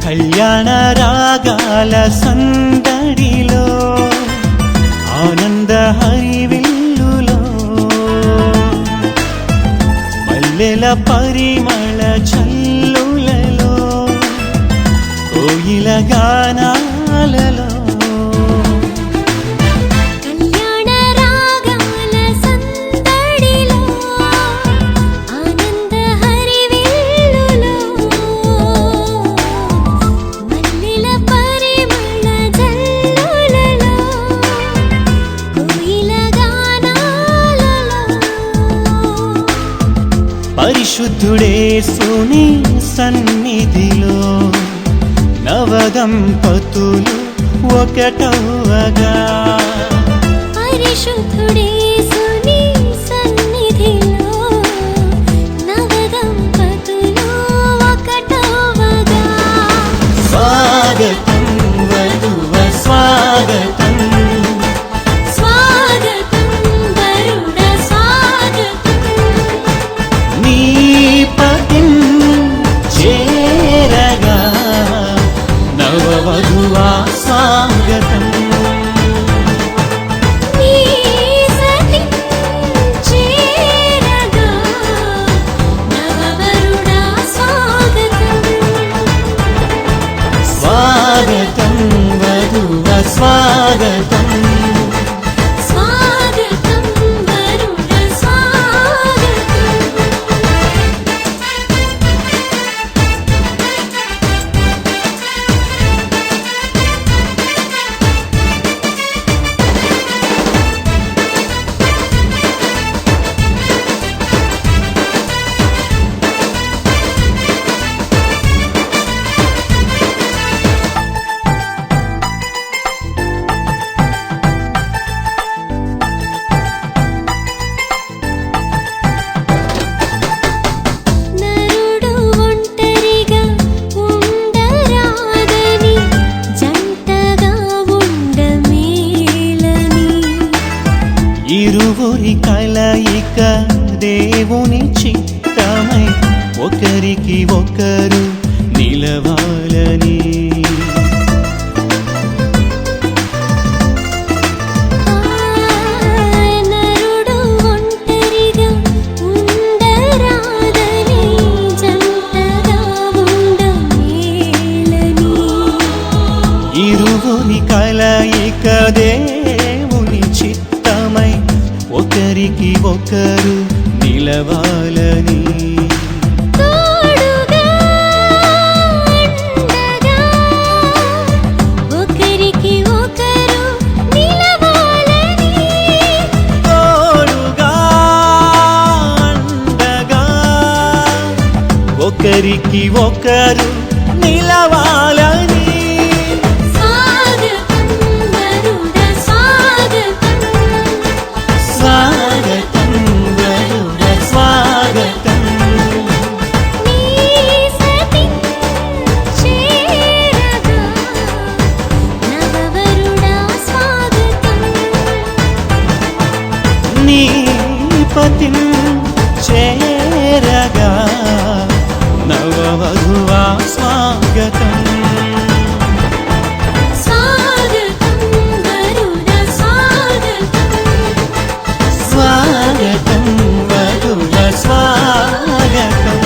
కళ్యాణ రాగాల సందడిలో ఆనంద హరివిల్లులో మల్లెల పరిమళ చల్లులలో కోయిల గానాలలో పరిశుద్ధుడేసుని సన్నిధిలో నవదంపతులు ఒకటవగా పరిశుద్ధుడేసుని సన్నిధిలో నవదంపతులు ఒకటవగా స్వాగతం వధువ స్వాగతం స్వాగతం స్వాగతం వరుణ ఇరువురి కలయిక దేవుని చిత్తమై ఒకరికి ఒకరు నిలవాలని నరుడు ఒంటరిగా ఉండరాదని జంటగా ఉండమేలని ఇరువురి కలయిక దేవుని చిత్తమై ఒకరికి ఒకరు నిలవాలని తోడుగా ఉండగా ఒకరికి ఒకరు నిలవాలని తోడుగా ఉండగా ఒకరికి ఒకరు నిలవాలని నీ పతిం చేరగా నవవధువా స్వాగతం స్వాగతం వరుణ స్వాగతం వధువ స్వాగతం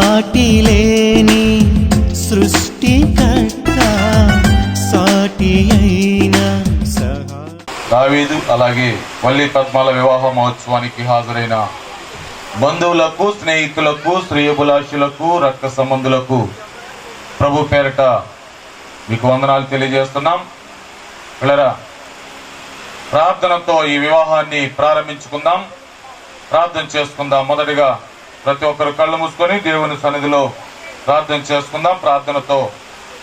సాటిలేని సృష్టికర్త సాటి అయిన దావీదు అలాగే వల్లి పద్మాల వివాహ మహోత్సవానికి హాజరైన బంధువులకు, స్నేహితులకు, శ్రేయోభిలాషులకు, రక్త సంబంధులకు ప్రభు పేరట మీకు వందనాలు తెలియజేస్తున్నాం. పిల్లరా, ప్రార్థనతో ఈ వివాహాన్ని ప్రారంభించుకుందాం. ప్రార్థన చేసుకుందాం. మొదటిగా ప్రతి ఒక్కరు కళ్ళు మూసుకొని దేవుని సన్నిధిలో ప్రార్థన చేసుకుందాం. ప్రార్థనతో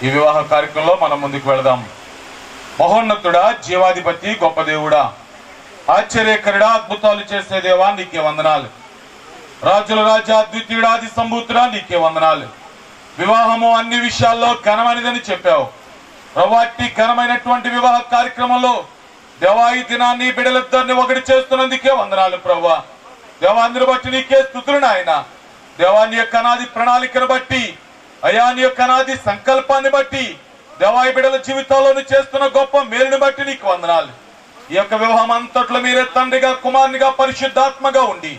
ఈ వివాహ కార్యక్రమంలో మనం ముందుకు వెళదాం. మహోన్నతుడా, జీవాధిపతి, గొప్ప దేవుడా, ఆశ్చర్యకరుడా, అద్భుతాలు చేసే దేవా, నీకే వందనాలు. రాజుల రాజా, ద్వితీయుడాది సంభూతుడా, నీకే వందనాలు. వివాహము అన్ని విషయాల్లో ఘనమైనదని చెప్పావు ప్రభువాటి ఘనమైనటువంటి వివాహ కార్యక్రమంలో దేవా ఈ దినాన్ని బిడ్డలిద్దరిని ఒకటి చేస్తున్నందుకే వందనాలు ప్రభువా. దేవా అందరి బట్టి నీకే స్తుతులు నాయన. దేవా నీ యొక్క అనాది ప్రణాళికను బట్టి, అయా నీ యొక్క అనాది సంకల్పాన్ని బట్టి, దేవా ఈ బిడ్డల జీవితాల్లోని చేస్తున్న గొప్ప మేలుని బట్టి నీకు వందనాలు. ఈ యొక్క వివాహం అంతట్లో మీరే తండ్రిగా, కుమారునిగా, పరిశుద్ధాత్మగా ఉండి,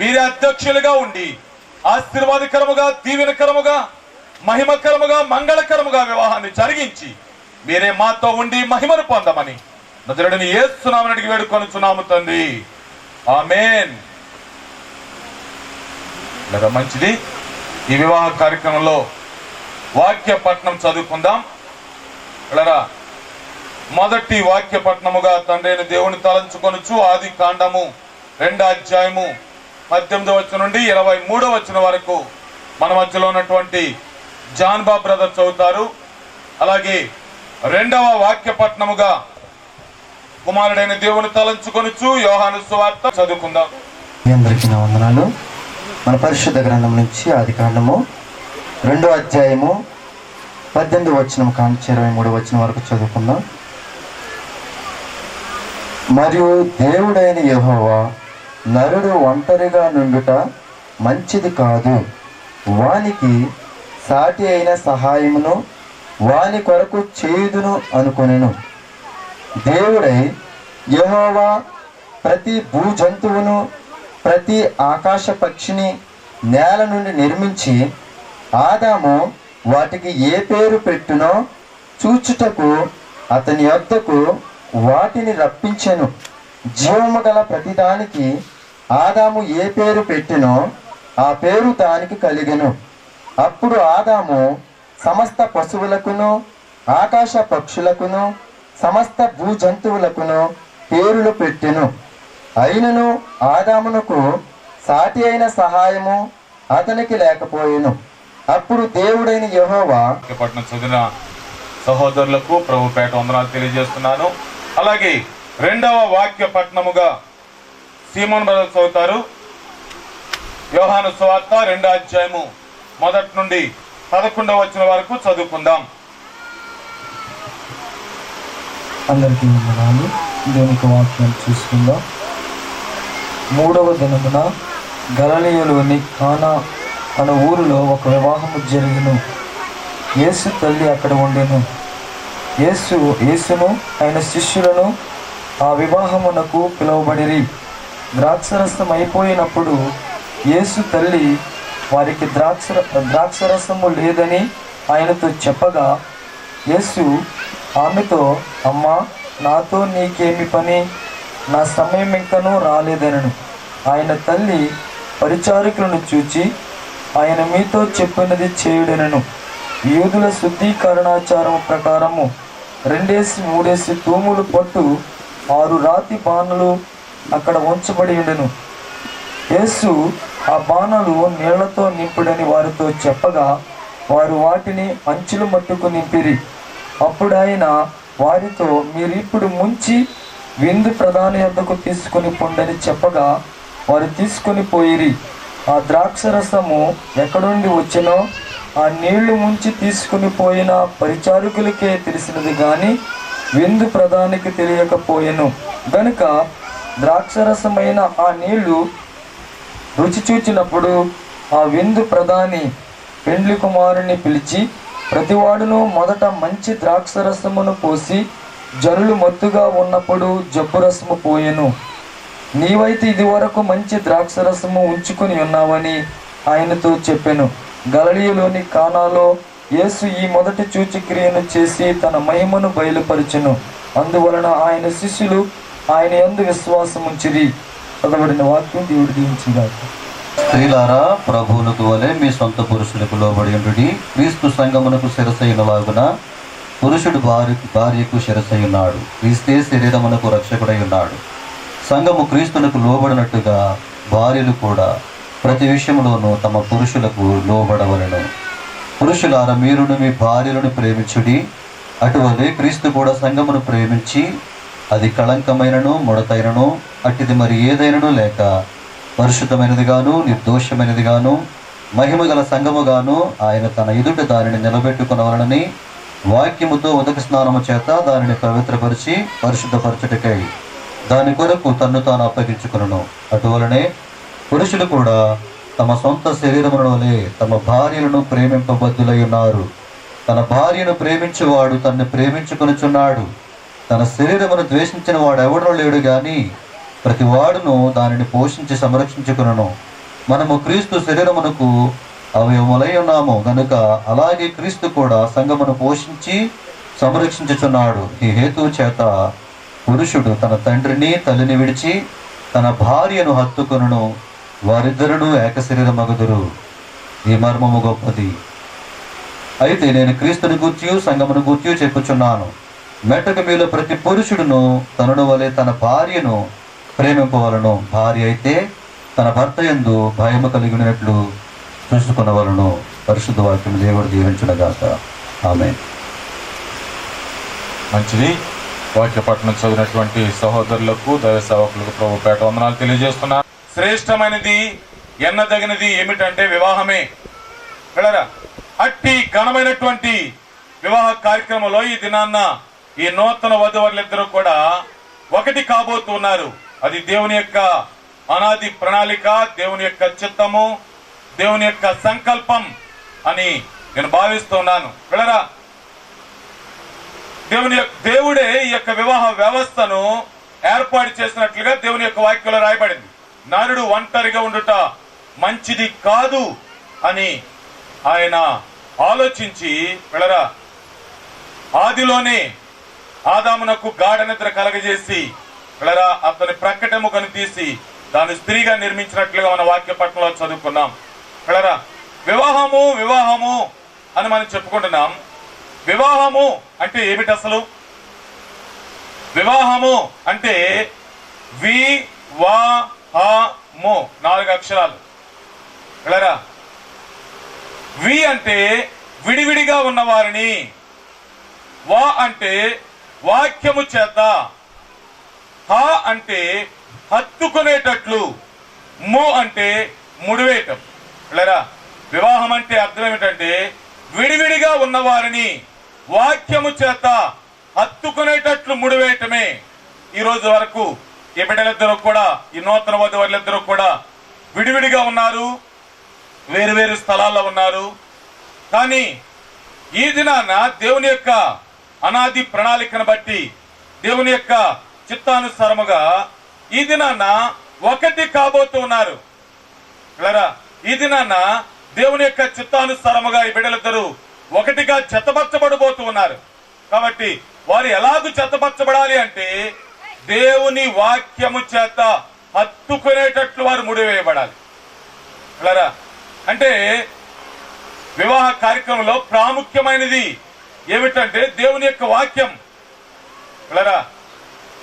మీరే అధ్యక్షులుగా ఉండి, ఆశీర్వాదకరముగా, దీవెనకరముగా, మహిమకరముగా, మంగళకరముగా వివాహాన్ని జరిగించి మీరే మాతో ఉండి మహిమను పొందమని నజరుడిని యేసు నామమున అడిగి వేడుకొనుచున్నాము తండ్రి, ఆమేన్. లేదా మంచిది. ఈ వివాహ కార్యక్రమంలో వాక్య పఠనం చదువుకుందాం. ఇలా మొదటి వాక్య పఠనముగా తండ్రి అయిన దేవుని తలంచుకొనుచు ఆది కాండము 2వ అధ్యాయము 18వ వచనం నుండి 23వ వచనం వరకు మన మధ్యలో ఉన్నటువంటి జాన్ బాబ్ బ్రదర్ చదువుతారు. అలాగే 2వ వాక్య పఠనముగా కుమారుడైన దేవుని తలంచుకొనుచు యోహాను సువార్త చదువుకుందాం. మీ అందరికీ నా వందనాలు. మన పరిశుద్ధ గ్రంథం నుంచి ఆది కాండము 2వ అధ్యాయము 18వ వచనం కాంచి 23వ వచనం వరకు చదువుకుందాం. మరియు దేవుడైన యెహోవా నరుడు ఒంటరిగా నుండుట మంచిది కాదు, వానికి సాటి అయిన సహాయమును వాని కొరకు చేయుదును అనుకొనెను. దేవుడై యెహోవా ప్రతి భూజంతువును, ప్రతి ఆకాశ పక్షిని నేల నుండి నిర్మించి ఆదాము వాటికి ఏ పేరు పెట్టునో చూచుటకు అతని యొద్దకు వాటిని రప్పించెను. జీవము గల ప్రతిదానికి ఆదాము ఏ పేరు పెట్టినో ఆ పేరు దానికి కలిగెను. అప్పుడు ఆదాము సమస్త పశువులకును, ఆకాశ పక్షులకును, సమస్త భూజంతువులకును పేరులు పెట్టెను. అయినను ఆదామునకు సాటి అయిన సహాయము అతనికి లేకపోయెను. అప్పుడు దేవుడైన యెహోవా పట్టణం చదివిన సహోదరులకు ప్రభు పేట వందనాలు తెలియజేస్తున్నాను. అలాగే 2వ వాక్య పట్టణముగా సీమోన్ బ్రదర్ చదువుతారు. యోహాను సువార్త 2వ అధ్యాయము 1 నుండి 11వ వచనం వరకు చదువుకుందాం. అందరికీ వందనాలు. దేవునికి వాక్యం చూసుకుందాం. 3వ దినమున గలిలయలోని కానా అనే ఊరిలో ఒక వివాహము జరిగిను. యేసు తల్లి అక్కడ ఉండెను. యేసును ఆయన శిష్యులను ఆ వివాహమునకు పిలువబడిరి. ద్రాక్షరసం అయిపోయినప్పుడు యేసు తల్లి వారికి ద్రాక్షరసము లేదని ఆయనతో చెప్పగా యేసు ఆమెతో, అమ్మా, నాతో నీకేమి పని? నా సమయం ఇంకనూ రాలేదనను. ఆయన తల్లి పరిచారకులను చూచి, ఆయన మీతో చెప్పినది చేయుడనను. యూదుల శుద్ధీకరణాచారం ప్రకారము 2-3 తూములు పట్టు 6 రాతి బాణలు అక్కడ ఉంచబడి ఉండెను. యేసు ఆ బాణలు నీళ్లతో నింపుడని వారితో చెప్పగా వారు వాటిని అంచులు మట్టుకు నింపిరి. అప్పుడు ఆయన వారితో, మీరిప్పుడు ముంచి విందు ప్రధాని యొద్దకు తీసుకొని పొండని చెప్పగా వారు తీసుకొని పోయిరి. ఆ ద్రాక్షరసము ఎక్కడుండి వచ్చినో ఆ నీళ్లు ముంచి తీసుకుని పోయిన పరిచారకులకే తెలిసినది గాని విందు ప్రధానికి తెలియకపోయెను. గనుక ద్రాక్షరసమైన ఆ నీళ్లు రుచి చూచినప్పుడు ఆ విందు ప్రధాని పెండ్లి కుమారుని పిలిచి, ప్రతివాడును మొదట మంచి ద్రాక్షరసమును పోసి జనులు మత్తుగా ఉన్నప్పుడు జబ్బురసము పోయెను. నీవైతే ఇదివరకు మంచి ద్రాక్షరసము ఉంచుకొని ఉన్నావని ఆయనతో చెప్పెను. గలిలయలోని కానాలో యేసు ఈ మొదటి సూచక్రియను చేసి తన మహిమను బయలుపరచెను. అందువలన ఆయన శిష్యులు ఆయన యందు విశ్వాసం ఉంచిరి. చదవబడిన వాక్యం దేవుడు దీవించుగాక. స్త్రీలారా, ప్రభువులకు వలె మీ సొంత పురుషులకు లోబడి ఉండుడి. క్రీస్తు సంఘమునకు శిరసైనలాగున పురుషుడు భార్యకు శిరసై ఉన్నాడు. క్రీస్తే శరీరమునకు రక్షకుడై ఉన్నాడు. సంఘము క్రీస్తునకు లోబడినట్టుగా భార్యలు కూడా ప్రతి విషయంలోనూ తమ పురుషులకు లోబడవలెను. పురుషులారా, మీరును మీ భార్యలను ప్రేమించుడి. అటువలే క్రీస్తు కూడా సంఘమును ప్రేమించి అది కళంకమైనను ముడతైనను అట్టిది మరి ఏదైనను లేక పరిశుద్ధమైనదిగాను నిర్దోషమైనదిగాను మహిమగల సంఘముగాను ఆయన తన ఎదుట దానిని నిలబెట్టుకునవలనని వాక్యముతో ఉదక స్నానము చేత దానిని పవిత్రపరిచి పరిశుద్ధపరచుటకై దాని కొరకు తన్ను తాను అప్పగించుకును. అటువలనే పురుషులు కూడా తమ సొంత శరీరముల వలె తమ భార్యలను ప్రేమింపబద్ధులై ఉన్నారు. తన భార్యను ప్రేమించేవాడు తన్ను ప్రేమించుకొనుచున్నాడు. తన శరీరమును ద్వేషించిన వాడు ఎవడో లేడు గాని ప్రతి వాడును దానిని పోషించి సంరక్షించుకును. మనము క్రీస్తు శరీరమునకు అవయవములై ఉన్నాము గనుక అలాగే క్రీస్తు కూడా సంఘమును పోషించి సంరక్షించుచున్నాడు. ఈ హేతువు చేత పురుషుడు తన తండ్రిని తల్లిని విడిచి తన భార్యను హత్తుకొనును, వారిద్దరును ఏక శరీరమగుదురు. ఈ మర్మము గొప్పది. అయితే నేను క్రీస్తుని గూర్చియు సంఘమును గూర్చియు చెప్పుచున్నాను. మెట్టకు మీలో ప్రతి పురుషుడును తనను వలె తన భార్యను ప్రేమింపవలను. భార్య అయితే తన భర్త యందు భయము కలిగినట్లు చూసుకునవలను. పరిశుద్ధ వాక్యం దేవుడు దీవించునగాక. ఆమేన్. మంచిది. వాక్య పట్టణం చదివినటువంటి సహోదరులకు దైవ సేవకులకు ప్రభు పేట వందనాలు తెలియజేస్తున్నా. శ్రేష్టమైనది ఎన్నదగినది ఏమిటంటే వివాహమే. వెళ్ళరా, అట్టి ఘనమైనటువంటి వివాహ కార్యక్రమంలో ఈ దినాన్న ఈ నూతన వధువరులిద్దరూ కూడా ఒకటి కాబోతున్నారు. అది దేవుని యొక్క అనాది ప్రణాళిక, దేవుని యొక్క చిత్తము, దేవుని యొక్క సంకల్పం అని నేను భావిస్తున్నాను. వెళ్ళరా, దేవుడే ఈ యొక్క వివాహ వ్యవస్థను ఏర్పాటు చేసినట్లుగా దేవుని యొక్క వాక్యంలో రాయబడింది. నరుడు ఒంటరిగా ఉండుట మంచిది కాదు అని ఆయన ఆలోచించి వెళ్ళరా ఆదిలోనే ఆదామునకు గాఢ నిద్ర కలగజేసి వెళ్ళరా అతని ప్రక్కటెముకను తీసి దాన్ని స్త్రీగా నిర్మించినట్లుగా మన వాక్య పట్టణంలో చదువుకున్నాం. వెళ్ళరా, వివాహము వివాహము అని మనం చెప్పుకుంటున్నాం. వివాహము అంటే ఏమిటి అసలు? వివాహము అంటే వి-వా-హ-ము 4 అక్షరాలు. వెళ్ళరా, వి అంటే విడివిడిగా ఉన్నవారిని, వా అంటే వాక్యము చేత, హ అంటే హత్తుకునేటట్లు, ము అంటే ముడివేయటం. వెళ్ళరా, వివాహం అంటే అర్థం ఏమిటంటే విడివిడిగా ఉన్నవారిని వాక్యము చేత హత్తుకునేటట్లు ముడివేయటమే. ఈ రోజు వరకు ఈ బిడ్డలిద్దరూ కూడా, ఈ నూతన వధువులిద్దరూ కూడా విడివిడిగా ఉన్నారు, వేరు వేరు స్థలాల్లో ఉన్నారు. కానీ ఈ దినాన దేవుని యొక్క అనాది ప్రణాళికను బట్టి, దేవుని యొక్క చిత్తానుసారముగా ఈ దినాన ఒకటి కాబోతూ ఉన్నారు. ఈ దినాన దేవుని యొక్క చిత్తానుసారముగా ఈ బిడ్డలిద్దరూ ఒకటిగా జతపరచబడబోతూ ఉన్నారు. కాబట్టి వారు ఎలాగూ జతపరచబడాలి అంటే దేవుని వాక్యము చేత హత్తుకునేటట్లు వారు ముడివేయబడాలి. అంటే వివాహ కార్యక్రమంలో ప్రాముఖ్యమైనది ఏమిటంటే దేవుని యొక్క వాక్యం.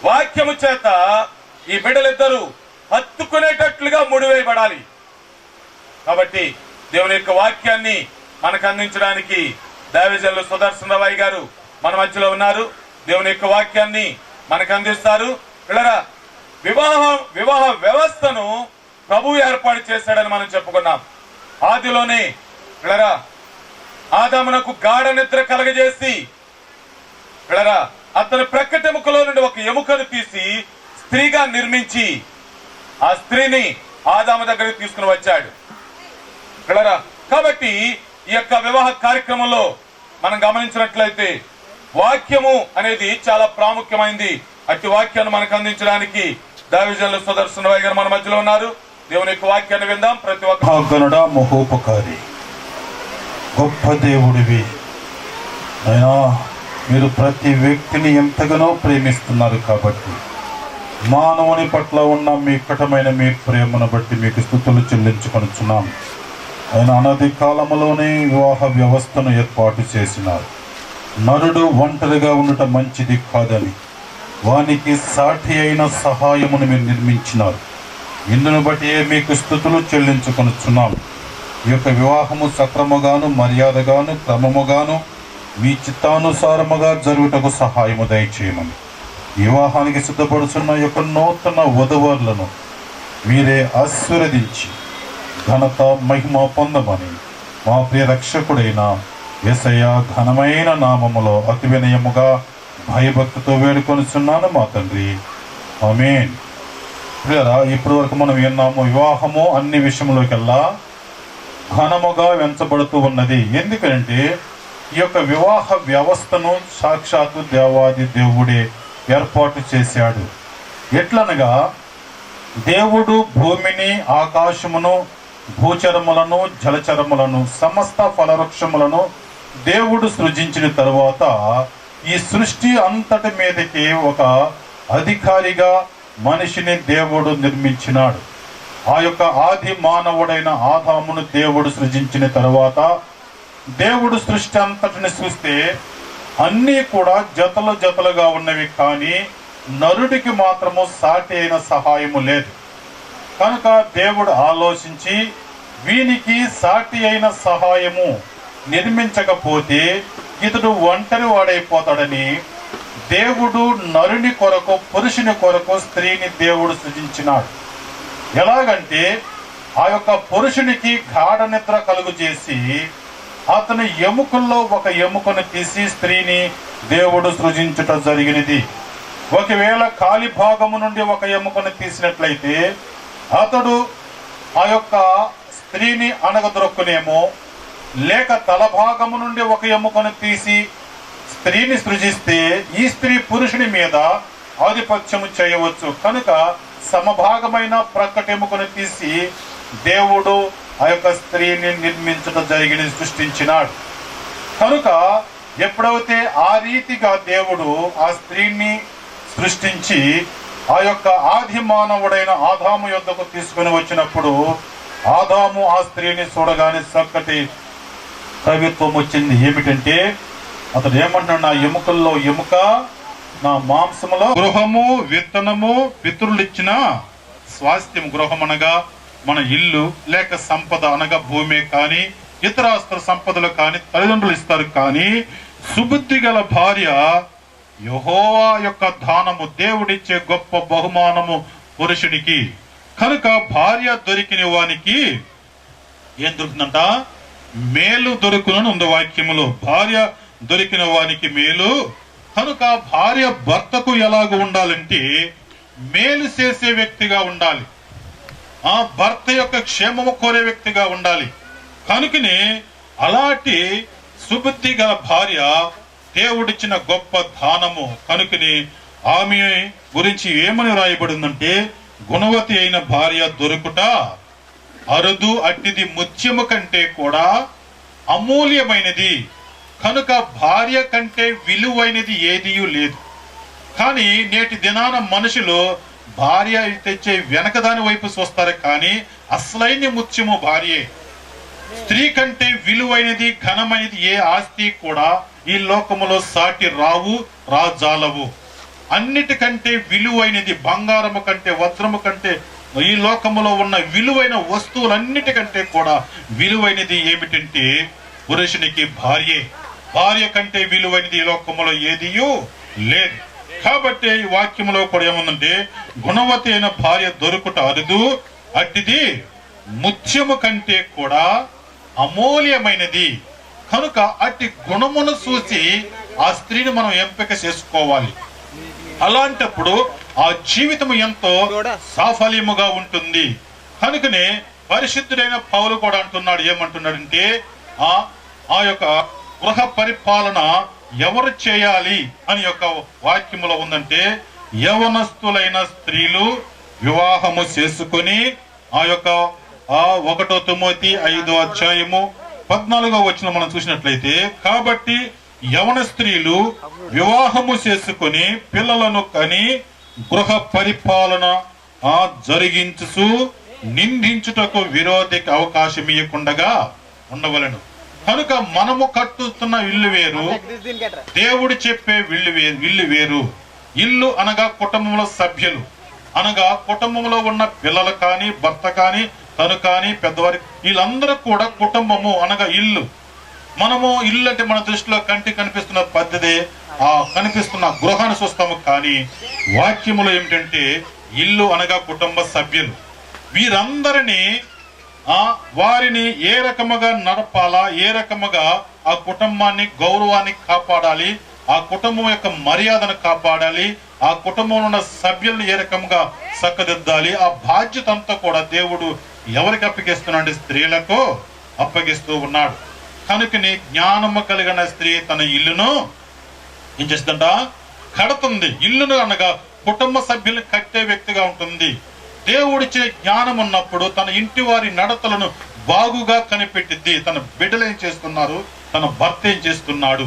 వాక్యము చేత ఈ బిడ్డలిద్దరూ హత్తుకునేటట్లుగా ముడివేయబడాలి. కాబట్టి దేవుని యొక్క వాక్యాన్ని మనకు అందించడానికి దైవజనులు సుదర్శన్ రావు గారు మన మధ్యలో ఉన్నారు. దేవుని యొక్క వాక్యాన్ని మనకు అందిస్తారు. వివాహ వ్యవస్థను ప్రభు ఏర్పాటు చేశాడని మనం చెప్పుకున్నాం. ఆదిలోనే ఆదామునకు గాఢ నిద్ర కలగజేసి అతని ప్రక్కటెముకలో నుండి ఒక ఎముకను తీసి స్త్రీగా నిర్మించి ఆ స్త్రీని ఆదాము దగ్గరికి తీసుకుని వచ్చాడు. కాబట్టి ఈ యొక్క వివాహ కార్యక్రమంలో మనం గమనించినట్లయితే వాక్యము అనేది చాలా ప్రాముఖ్యమైంది. అట్టి వాక్యాన్ని మనకు అందించడానికి దైవజనులు సుదర్శన్ రావు గారు మన మధ్యలో ఉన్నారు. దేవుని యొక్క వాక్యాన్ని విందాం. ప్రతి ఒక్క మహోపకారి గొప్ప దేవుడివి అయినా మీరు ప్రతి వ్యక్తిని ఎంతగానో ప్రేమిస్తున్నారు. కాబట్టి మానవుని పట్ల ఉన్న మీ కఠమైన మీ ప్రేమను బట్టి మీకు స్తుతులు చెల్లించుకొనుచున్నాం. ఆయన అనతి కాలంలోనే వివాహ వ్యవస్థను ఏర్పాటు చేసినారు. నరుడు ఒంటరిగా ఉండటం మంచిది కాదని వానికి సాటి అయిన సహాయమును మీరు నిర్మించినారు. ఇందును బట్టి మీకు స్తుతులు చెల్లించుకొనుచున్నాం. ఈ యొక్క వివాహము సక్రమగాను మర్యాదగాను క్రమముగాను మీ చిత్తానుసారముగా జరుగుటకు సహాయము దయచేయమని వివాహానికి సిద్ధపడుతున్న యొక్క నూతన వధువరులను మీరే ఆశీర్వదించి ఘనత మహిమ పొందమని మా ప్రియ రక్షకుడైన యేసయ్య ఘనమైన నామములో అతి వినయముగా భయభక్తితో వేడుకొనుచున్నాను మా తండ్రి. ఆమేన్. ఇప్పటి వరకు మనం విన్నాము, వివాహము అన్ని విషయంలోకెల్లా ఘనముగా వెంచబడుతూ ఉన్నది. ఎందుకంటే ఈ యొక్క వివాహ వ్యవస్థను సాక్షాత్తు దేవాది దేవుడే ఏర్పాటు చేశాడు. ఎట్లనగా దేవుడు భూమిని, ఆకాశమును, భూచరములను, జలచరములను, సమస్త ఫలవృక్షములను దేవుడు సృజించిన తరువాత ఈ సృష్టి అంతటి మీదకి ఒక అధికారిగా మనిషిని దేవుడు నిర్మించినాడు. ఆ యొక్క ఆది మానవుడైన ఆదామును దేవుడు సృజించిన తరువాత దేవుడు సృష్టి అంతటిని చూస్తే అన్నీ కూడా జతలు జతలుగా ఉన్నవి, కానీ నరుడికి మాత్రము సాటి అయిన సహాయము లేదు. కనుక దేవుడు ఆలోచించి వీనికి సాటి అయిన సహాయము నిర్మించకపోతే ఇతడు ఒంటరి వాడైపోతాడని దేవుడు నరుని కొరకు, పురుషుని కొరకు స్త్రీని దేవుడు సృజించినాడు. ఎలాగంటే ఆ యొక్క పురుషునికి గాఢ నిద్ర కలుగు చేసి అతని ఎముకల్లో ఒక ఎముకను తీసి స్త్రీని దేవుడు సృజించుట జరిగినది. ఒకవేళ కాలి భాగము నుండి ఒక ఎముకను తీసినట్లయితే అతడు ఆ యొక్క స్త్రీని అణగదొరక్కునేమో, లేక తల భాగము నుండి ఒక ఎముకను తీసి స్త్రీని సృజిస్తే ఈ స్త్రీ పురుషుని మీద ఆధిపత్యము చేయవచ్చు. కనుక సమభాగమైన ప్రక్కటెముకను తీసి దేవుడు ఆ యొక్క స్త్రీని నిర్మించడం జరిగినది, సృష్టించినాడు. కనుక ఎప్పుడైతే ఆ రీతిగా దేవుడు ఆ స్త్రీని సృష్టించి ఆ యొక్క ఆది మానవుడైన ఆదాము యొద్దకు తీసుకుని వచ్చినప్పుడు ఆదాము ఆ స్త్రీని చూడగానే చక్కటి కవిత్వం వచ్చింది. ఏమిటంటే అతడు ఏమంటున్నాడు, నా ఎముకల్లో ఎముక, నా మాంసములో గృహము, విత్తనము, పితరులు ఇచ్చిన స్వాస్థ్యం. గృహం అనగా మన ఇల్లు, లేక సంపద అనగా భూమి కానీ ఇతర ఆస్తుల సంపదలు కానీ తల్లిదండ్రులు ఇస్తారు. కానీ సుబుద్ధి గల భార్య యెహోవా యొక్క దానము, దేవుడిచ్చే గొప్ప బహుమానము పురుషునికి. కనుక భార్య దొరికిన వానికి ఏం దొరుకుతుందంట? మేలు దొరుకునని ఉంది వాక్యములో. భార్య దొరికిన వానికి మేలు. కనుక భార్య భర్తకు ఎలాగ ఉండాలంటే మేలు చేసే వ్యక్తిగా ఉండాలి, ఆ భర్త యొక్క క్షేమము కోరే వ్యక్తిగా ఉండాలి. కనుకనే అలాంటి సుబుద్ధి గల భార్య దేవుడిచ్చిన గొప్ప దానము. కనుకని ఆమె గురించి ఏమని రాయబడిందంటే, గుణవతి అయిన భార్య దొరుకుట అరుదు, అట్టిది ముత్యము కంటే కూడా అమూల్యమైనది. కనుక భార్య కంటే విలువైనది ఏదియూ లేదు. కానీ నేటి దినాన మనుషులు భార్య తెచ్చే వెనకదాని వైపు చూస్తారు, కానీ అసలైన ముత్యము భార్యే. స్త్రీ కంటే విలువైనది, ఘనమైనది ఏ ఆస్తి కూడా ఈ లోకములో సాటి రాజాలవు. అన్నిటికంటే విలువైనది, బంగారము కంటే, వజ్రము కంటే, ఈ లోకములో ఉన్న విలువైన వస్తువులన్నిటికంటే కూడా విలువైనది ఏమిటంటే పురుషునికి భార్యే. భార్య కంటే విలువైనది ఈ లోకములో ఏదియూ లేదు. కాబట్టి ఈ వాక్యములో కూడా ఏముందంటే, గుణవతి అయిన భార్య దొరుకుట అరుదు, అట్టిది ముత్యము కంటే కూడా అమూల్యమైనది. కనుక అట్టి గుణమును చూసి ఆ స్త్రీని మనం ఎంపిక చేసుకోవాలి. అలాంటప్పుడు ఆ జీవితం ఎంతో సాఫల్యముగా ఉంటుంది. కనుకనే పరిశుద్ధుడైన పౌలు కూడా అంటున్నాడు, ఏమంటున్నాడంటే ఆ యొక్క గృహ పరిపాలన ఎవరు చేయాలి అని యొక్క వాక్యములో ఉందంటే, యవనస్తులైన స్త్రీలు వివాహము చేసుకొని ఆ యొక్క 1 తిమోతి 5:14 మనం చూసినట్లయితే, కాబట్టి యవన స్త్రీలు వివాహము చేసుకుని పిల్లలను కని గృహ పరిపాలన జరిగించు నిందించుటకు విరోధికి అవకాశం ఇవ్వకుండా ఉండవలెను. కనుక మనము కట్టుతున్న ఇల్లు వేరు, దేవుడు చెప్పే ఇల్లు వేరు. ఇల్లు అనగా కుటుంబంలో సభ్యులు, అనగా కుటుంబంలో ఉన్న పిల్లలు కానీ, భర్త కానీ, తను కానీ, పెద్దవారి, వీళ్ళందరూ కూడా కుటుంబము అనగా ఇల్లు. మనము ఇల్లు అంటే మన దృష్టిలో కంటికి కనిపిస్తున్న పద్ధతి, ఆ కనిపిస్తున్న గృహాన్ని చూస్తాము. కానీ వాక్యములో ఏమిటంటే ఇల్లు అనగా కుటుంబ సభ్యులు. వీరందరినీ వారిని ఏ రకముగా నడపాలా, ఏ రకముగా ఆ కుటుంబాన్ని గౌరవాన్ని కాపాడాలి, ఆ కుటుంబం యొక్క మర్యాదను కాపాడాలి, ఆ కుటుంబంలో ఉన్న సభ్యులను ఏ రకంగా చక్కదిద్దాలి, ఆ బాధ్యత అంతా కూడా దేవుడు ఎవరికి అప్పగిస్తున్నాడు? స్త్రీలకు అప్పగిస్తూ ఉన్నాడు. కనుకని జ్ఞానము కలిగిన స్త్రీ తన ఇల్లును ఏం చేస్తుందంట? కడుతుంది. ఇల్లును అనగా కుటుంబ సభ్యులను కట్టే వ్యక్తిగా ఉంటుంది. దేవుడిచ్చే జ్ఞానం ఉన్నప్పుడు తన ఇంటి వారి నడతలను బాగుగా కనిపెట్టిద్ది. తన బిడ్డలు ఏం చేస్తున్నారు, తన భర్త ఏం చేస్తున్నాడు,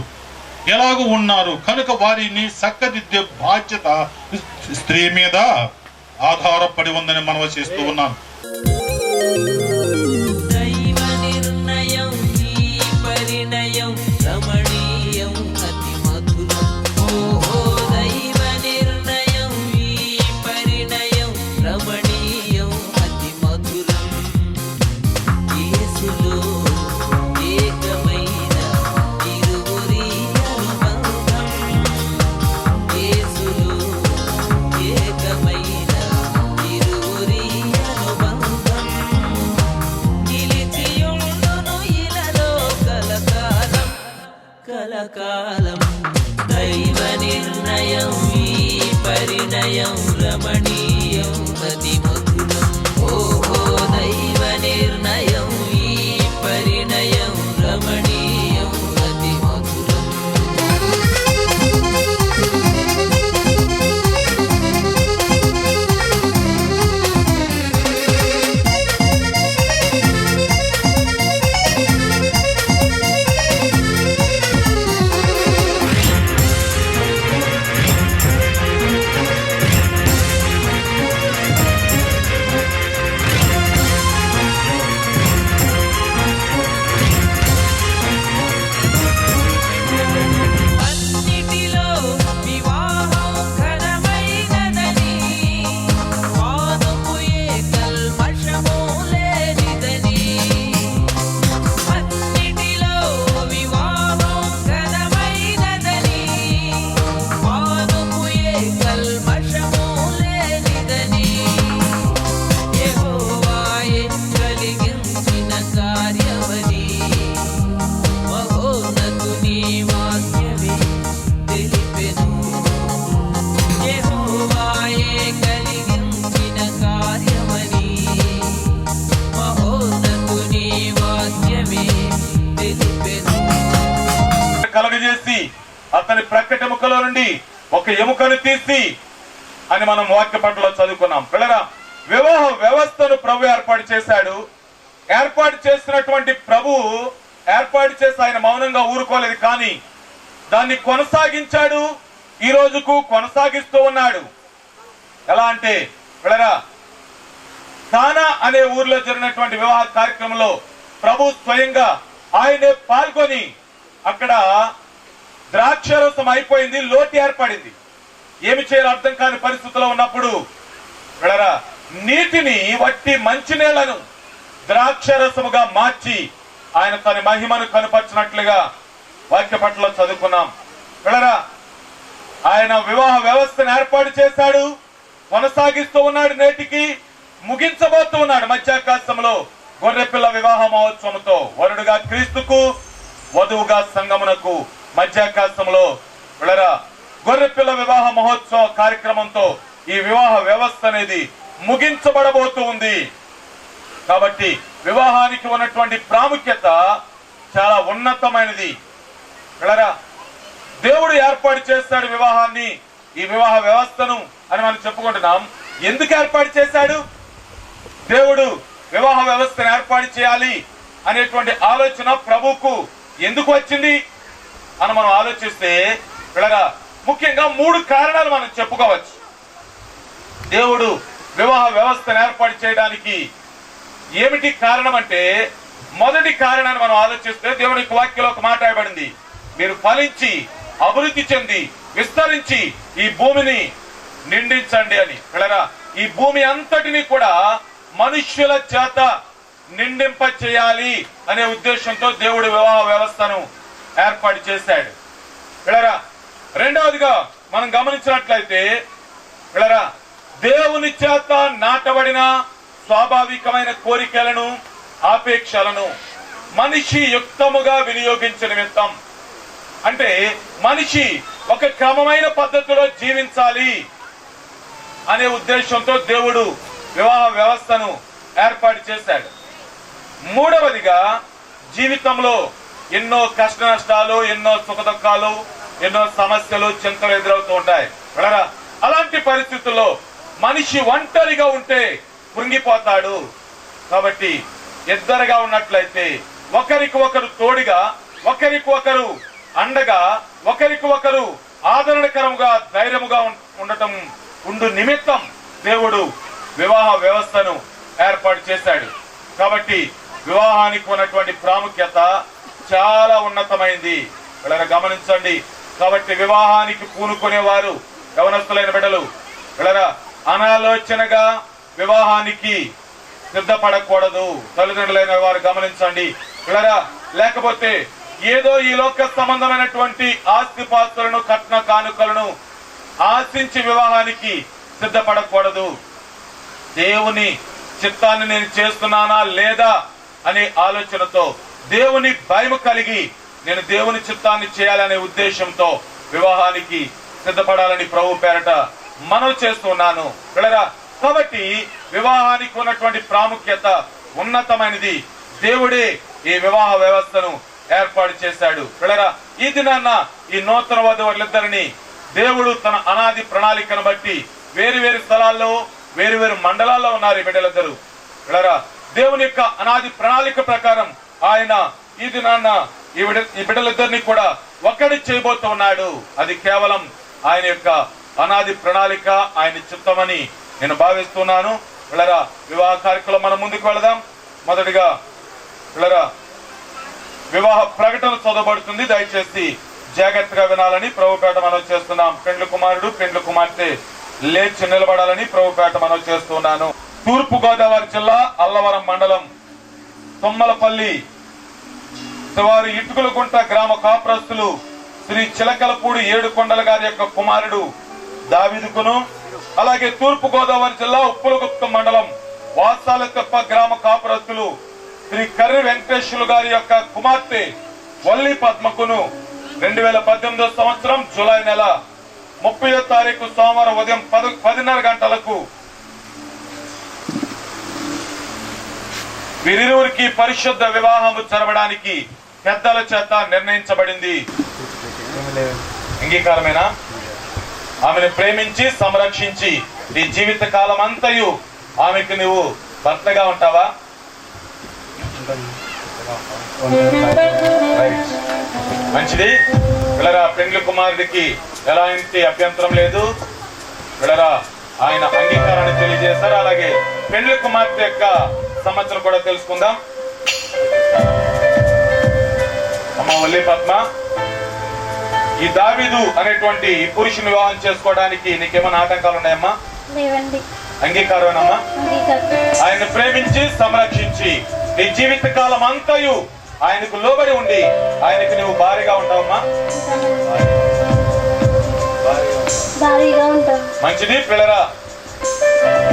ఎలాగూ ఉన్నారు, కనుక వారిని చక్కదిద్దే బాధ్యత స్త్రీ మీద ఆధారపడి ఉందని మనం చేస్తూ ఉన్నాను. దైవ నిర్ణయం ఈ పరిణయం రమణీయం అతి మధురం. ఓహో దైవ నిర్ణయం ఈ పరిణయం రమణీయం అతి మధురం. యేసులో ఏకమైన ఇరువురి అనుబంధం. యేసులో ఏకమైన ఇరువురి అనుబంధం. నిలిచియుండును ఇలలో కలకాలం కలకాలం. దైవ నిర్ణయం ఈ పరిణయం రమణీయం అతి మధురం. ఓహో దైవ నిర్ణయం ఈ పరిణయం రమణీయం అతి మధురం. అన్నిటిలో వివాహం ఘనమైనదని, పాదము ఏ కల్మషము లేనిదని. అన్నిటిలో వివాహం ఘనమైనదని, పాదము ఏ కల్మషము లేనిదని. యెహోవాయే కలిగించిన కార్యమని, మహోన్నతుని వాక్యమే తెలిపెను. యెహోవాయే కలిగించిన కార్యమని, మహోన్నతుని వాక్యమే తెలిపెను. కలగజేసి అతని ప్రక్కటి ఎముకలో నుండి ఒక ఎముకను తీసి అని మనం వాక్య పట్టలో చదువుకున్నాం. పిల్లరా, వివాహ వ్యవస్థను ప్రభు ఏర్పాటు చేశాడు. ఏర్పాటు చేసినటువంటి ప్రభు ఏర్పాటు చేసి ఆయన మౌనంగా ఊరుకోలేదు, కానీ దాన్ని కొనసాగించాడు. ఈ రోజుకు కొనసాగిస్తూ ఉన్నాడు. ఎలా అంటే పిల్లరా, తానా అనే ఊర్లో జరిగినటువంటి వివాహ కార్యక్రమంలో ప్రభు స్వయంగా ఆయనే పాల్గొని అక్కడ ద్రాక్షరసం అయిపోయింది, లోటు ఏర్పడింది. ఏమి చేయాలో అర్థం కాని పరిస్థితిలో ఉన్నప్పుడు పిల్లరా, నీటిని వట్టి మంచినీళ్లను ద్రాక్షరసముగా మార్చి ఆయన తన మహిమను కనపరిచినట్లుగా వాక్య పట్ల చదువుకున్నాం. పిల్లరా, ఆయన వివాహ వ్యవస్థను ఏర్పాటు చేశాడు, కొనసాగిస్తూ ఉన్నాడు, నేటికి ముగించబోతూ ఉన్నాడు. మధ్యాకాశంలో గొర్రెపిల్ల వివాహ మహోత్సవంతో వరుడుగా క్రీస్తుకు, వధువుగా సంగమునకు మధ్యాకాశంలో పిల్లరా గొర్రెపిల్ల వివాహ మహోత్సవ కార్యక్రమంతో ఈ వివాహ వ్యవస్థ అనేది ముగించబడబోతూ ఉంది. కాబట్టి వివాహానికి ఉన్నటువంటి ప్రాముఖ్యత చాలా ఉన్నతమైనది. పిల్లరా, దేవుడు ఏర్పాటు చేస్తాడు వివాహాన్ని, ఈ వివాహ వ్యవస్థను అని మనం చెప్పుకుంటున్నాం. ఎందుకు ఏర్పాటు చేశాడు దేవుడు? వివాహ వ్యవస్థను ఏర్పాటు చేయాలి అనేటువంటి ఆలోచన ప్రభువుకు ఎందుకు వచ్చింది అని మనం ఆలోచిస్తే పిల్లరా, ముఖ్యంగా 3 కారణాలు మనం చెప్పుకోవచ్చు. దేవుడు వివాహ వ్యవస్థను ఏర్పాటు చేయడానికి ఏమిటి కారణం అంటే, మొదటి కారణాన్ని మనం ఆలోచిస్తే దేవుని వాక్యంలో ఒక మాట రాయబడింది, మీరు ఫలించి అభివృద్ధి చెంది విస్తరించి ఈ భూమిని నిండించండి అని. పిల్లరా, ఈ భూమి అంతటిని కూడా మనుష్యుల చేత నిండింప చేయాలి అనే ఉద్దేశంతో దేవుడు వివాహ వ్యవస్థను ఏర్పాటు చేశాడు. పిల్లరా, రెండవదిగా మనం గమనించినట్లయితే పిల్లరా, దేవుని చేత నాటబడిన స్వాభావికమైన కోరికలను ఆపేక్షలను మనిషి యుక్తముగా వినియోగించే నిమిత్తం, అంటే మనిషి ఒక క్రమమైన పద్ధతిలో జీవించాలి అనే ఉద్దేశంతో దేవుడు వివాహ వ్యవస్థను ఏర్పాటు చేశాడు. మూడవదిగా, జీవితంలో ఎన్నో కష్ట నష్టాలు, ఎన్నో సుఖదుఖాలు, ఎన్నో సమస్యలు, చింతలు ఎదురవుతూ ఉంటాయి. అలాంటి పరిస్థితుల్లో మనిషి ఒంటరిగా ఉంటే కృంగిపోతాడు. కాబట్టి ఇద్దరుగా ఉన్నట్లయితే ఒకరికి ఒకరు తోడుగా, ఒకరికి ఒకరు అండగా, ఒకరికి ఒకరు ఆదరణకరంగా, ధైర్యముగా ఉండటం ఉండు నిమిత్తం దేవుడు వివాహ వ్యవస్థను ఏర్పాటు చేశాడు. కాబట్టి వివాహానికి ఉన్నటువంటి ప్రాముఖ్యత చాలా ఉన్నతమైంది. వీళ్ళని గమనించండి. కాబట్టి వివాహానికి పూనుకునేవారు, యవనస్తులైన బిడ్డలు, వీళ్ళరా అనాలోచనగా వివాహానికి సిద్ధపడకూడదు. తల్లిదండ్రులైన వారు గమనించండి. వీళ్ళరా, లేకపోతే ఏదో ఈ లోక సంబంధమైనటువంటి ఆస్తిపాస్తులను, కట్న కానుకలను ఆశించి వివాహానికి సిద్ధపడకూడదు. దేవుని చిత్తాన్ని నేను చేస్తున్నానా లేదా అనే ఆలోచనతో, దేవుని భయం కలిగి నేను దేవుని చిత్తాన్ని చేయాలనే ఉద్దేశంతో వివాహానికి సిద్ధపడాలని ప్రభు పేరట మనవి చేస్తున్నాను. పిల్లరా, కాబట్టి వివాహానికి ఉన్నటువంటి ప్రాముఖ్యత ఉన్నతమైనది. దేవుడే ఈ వివాహ వ్యవస్థను ఏర్పాటు చేశాడు. పిల్లరా, ఈ దినాన్న ఈ నూతన వధువులిద్దరిని దేవుడు తన అనాది ప్రణాళికను బట్టి వేరు వేరు స్థలాల్లో, వేరు వేరు మండలాల్లో ఉన్నారు ఈ బిడ్డలిద్దరు. పిల్లరా, దేవుని యొక్క అనాది ప్రణాళిక ప్రకారం ఆయన ఈ దినాన్న ఈ బిడ్డలిద్దరిని కూడా ఒకటి చేయబోతూ ఉన్నాడు. అది కేవలం ఆయన యొక్క అనాది ప్రణాళిక, ఆయన చిత్తమని నేను భావిస్తున్నాను. పిల్లరా, వివాహ కార్యక్రమం మనం ముందుకు వెళదాం. మొదటిగా పిల్లరా, వివాహ ప్రకటన చదవబడుతుంది. దయచేసి జాగ్రత్తగా వినాలని ప్రభుపేట మనం చేస్తున్నాం. పెండ్లి కుమారుడు, పెండ్లి కుమార్తె లేచి నిలబడాలని ప్రభుపేట మనం చేస్తున్నాను. తూర్పు గోదావరి జిల్లా అల్లవరం మండలం తొమ్మలపల్లి శివారు ఇటుకలగుంట గ్రామ కాపురస్తులు శ్రీ చిలకలపూడి ఏడుకొండల గారి యొక్క కుమారుడు దావీదుకును, అలాగే తూర్పు గోదావరి జిల్లా ఉప్పులగుప్తం మండలం వాసాలతెప్ప గ్రామ కాపురస్తులు శ్రీ కర్రి వెంకటేశ్వరు గారి యొక్క కుమార్తె వల్లి పద్మకును 2018 సంవత్సరం జూలై నెల 30వ తారీఖు సోమవారం ఉదయం 10:30 గంటలకు వీరిరువురికి పరిశుద్ధ వివాహము జరపడానికి పెద్దల చేత నిర్ణయించబడింది. అంగీకారమేనా? ఆమెను ప్రేమించి సంరక్షించి నీ జీవిత కాలం అంతయు ఆమెకు నువ్వు భర్తగా ఉంటావా? మంచిది. పిల్లరా, పెండ్లి కుమారుడికి ఎలాంటి అభ్యంతరం లేదు. పిల్లరా, ఆయన అంగీకారాన్ని తెలియజేశారు. అలాగే పెండ్లి కుమార్తె యొక్క సమస్యలు కూడా తెలుసుకుందాం. అమ్మ వల్లి పద్మ, ఈ దావీదు అనేటువంటి ఈ పురుషుని వివాహం చేసుకోవడానికి నీకేమైనా ఆటంకాలు ఉన్నాయమ్మా? లేవండి. అంగీకారమేనమ్మా? ఆయన ప్రేమించి సంరక్షించి నీ జీవిత కాలం అంతయు ఆయనకు లోబడి ఉండి ఆయనకు నువ్వు భారీగా ఉంటావమ్మా? మంచిది. పిల్లరా,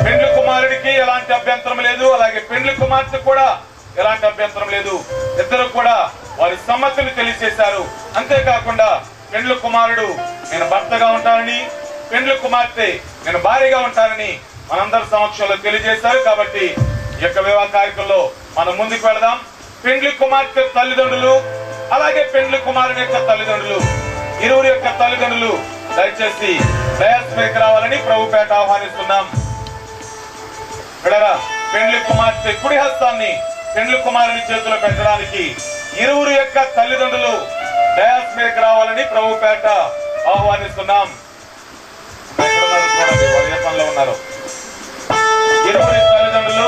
పెండ్లి కుమారుడికి ఎలాంటి అభ్యంతరం లేదు, అలాగే పెండ్లి కుమార్తె కూడా ఎలాంటి అభ్యంతరం లేదు. ఇద్దరు కూడా వారి సమ్మతిని తెలియజేశారు. అంతేకాకుండా పెండ్లి కుమారుడు నేను భర్తగా ఉంటానని, పెండ్లి కుమార్తె నేను భార్యగా ఉంటానని మనందరి సమక్షంలో తెలియజేశారు. కాబట్టి ఈ యొక్క వివాహ కార్యక్రమంలో మనం ముందుకు వెళదాం. పెండ్లి కుమార్తె తల్లిదండ్రులు, అలాగే పెండ్లి కుమారుని యొక్క తల్లిదండ్రులు, ఇరువురి యొక్క తల్లిదండ్రులు దయచేసి డయాస్ పైకి రావాలని ప్రభుపేట ఆహ్వానిస్తున్నాం. పిల్లరా, పెండ్లి కుమార్తె కుడి హస్తాన్ని పెండ్లి కుమారుని చేతిలో పెట్టడానికి ఇరువురు యొక్క తల్లిదండ్రులు డయాస్ మీదకి రావాలని ప్రభుపేట ఆహ్వానిస్తున్నాం. ఉన్నారు ఇరువురి తల్లిదండ్రులు,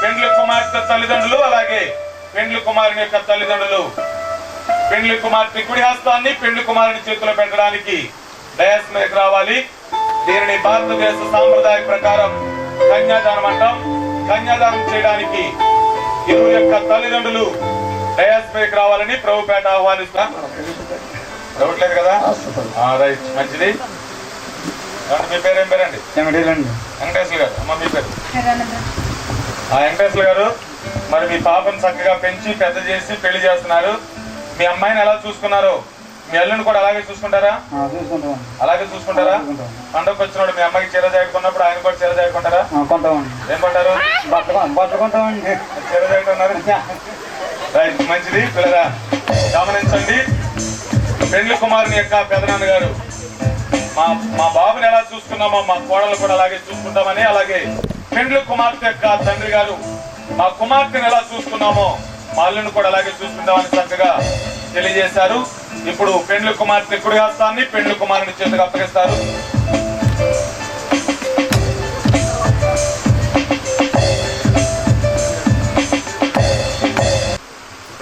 పెండ్లి కుమార్తె తల్లిదండ్రులు, అలాగే పెండ్లి కుమారుని యొక్క తల్లిదండ్రులు పెండ్లి కుమార్తె కుడి హస్తాన్ని పెండ్లి కుమారుని చేతిలో పెట్టడానికి డయాస్ మీదకి రావాలి. దీనిని భారతదేశ సాంప్రదాయ ప్రకారం కన్యాదానం అంటాం. కన్యాదానం చేయడానికి ఇరువురి యొక్క తల్లిదండ్రులు డయాస్ పైకి రావాలని ప్రభుపేట ఆహ్వానిస్తా. రావట్లేదు కదా? రైట్, మంచిది. మీ పేరేం పేరండి? వెంకటేశ్వర గారు. అమ్మ మీ పేరు? వెంకటేశ్వర గారు, మరి మీ పాపను చక్కగా పెంచి పెద్ద చేసి పెళ్లి చేస్తున్నారు. మీ అమ్మాయిని ఎలా చూసుకున్నారు? మీ అల్లుని కూడా అలాగే చూసుకుంటారా? అలాగే చూసుకుంటారా? పండుగ వచ్చినప్పుడు మీ అమ్మాయికి చీర జాగుకున్నప్పుడు ఆయన కూడా చీర జాగుకుంటారా? ఏం కొంటారు? చీర జాగుతున్నారు. రైట్, మంచిది. పిల్లరా గమనించండి, పెండ్లి కుమారుని యొక్క పెదనాన్న గారు మా బాబుని ఎలా చూసుకున్నామో మా కోడలు కూడా అలాగే చూసుకుంటామని, అలాగే పెండ్లి కుమార్తె యొక్క తండ్రి గారు మా కుమార్తెను ఎలా చూసుకున్నామో మా అల్లుని కూడా అలాగే చూసుకుంటామని చక్కగా తెలియజేశారు. ఇప్పుడు పెండ్లి కుమార్తె కుడి హస్తాన్ని పెండ్లి కుమారుని చేతికి అప్పగిస్తారు.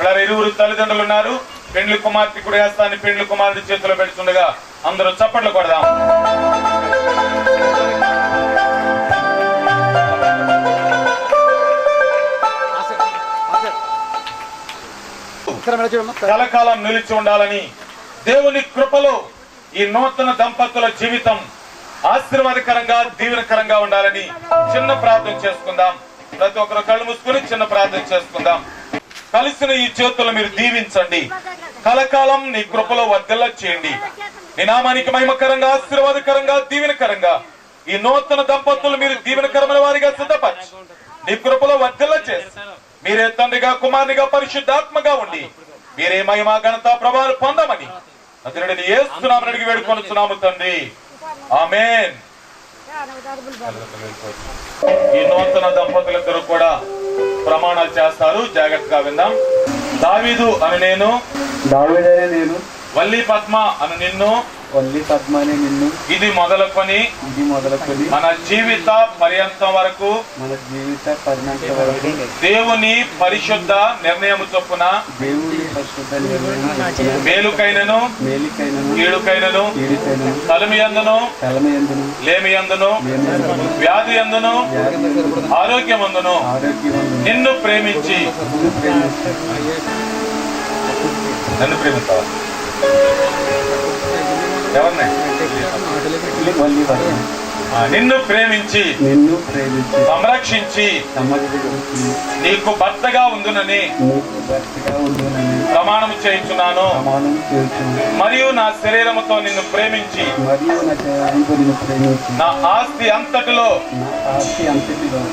ఇలా ఇరువురు తల్లిదండ్రులు ఉన్నారు. పెండ్లి కుమార్తె కుడి హస్తాన్ని పెండ్లి కుమారుడి చేతిలో పెడుతుండగా అందరూ చప్పట్లు కొడదాం. కలకాలం నిలిచి ఉండాలని, దేవుని కృపలో ఈ నూతన దంపతుల జీవితం ఆశీర్వాదకరంగా దీవెనకరంగా ఉండాలని చిన్న ప్రార్థన చేసుకుందాం. ప్రతి ఒక్కరు కళ్ళు మూసుకొని చిన్న ప్రార్థన చేసుకుందాం. కలిసిన ఈ చేతులు మీరు దీవించండి. కలకాలం నీ కృపలో వర్ధిల్ల చేయండి. నీ నామానికి మహిమకరంగా, ఆశీర్వాదకరంగా, దీవెనకరంగా ఈ నూతన దంపతులు మీరు దీవెనకరమైన వారిగా సిద్ధపరచి నీ కృపలో వర్ధిల్ల చేసి మీరే తండ్రిగా, కుమారునిగా, పరిశుద్ధాత్మగా ఉండి మీరే మహిమ, ఘనత, ప్రభావాలు పొందమని అతనుడిని యేసునామమున అడిగి వేడుకొనుచున్నాము తండ్రి. ఆమేన్. ఈ నూతన దంపతులిద్దరూ కూడా ప్రమాణాలు చేస్తారు. జాగ్రత్తగా విందాం. దావీదు అను నేను, వల్లి పద్మ అను నిన్ను, ఇది మొదలుకొని మన జీవిత పర్యంతం వరకు దేవుని పరిశుద్ధ నిర్ణయము చొప్పున మేలుకైనను కీడుకైనను, కలిమియందును లేమియందును, వ్యాధి యందును ఆరోగ్యమందును నిన్ను ప్రేమించి నన్ను ప్రేమిస్తావా? ఎవరిని? నిన్ను ప్రేమించి సంరక్షించి నీకు భర్తగా ఉండునని ప్రమాణం చేయించున్నాను. మరియు నా శరీరముతో నిన్ను ప్రేమించి నా ఆస్తి అంతటిలో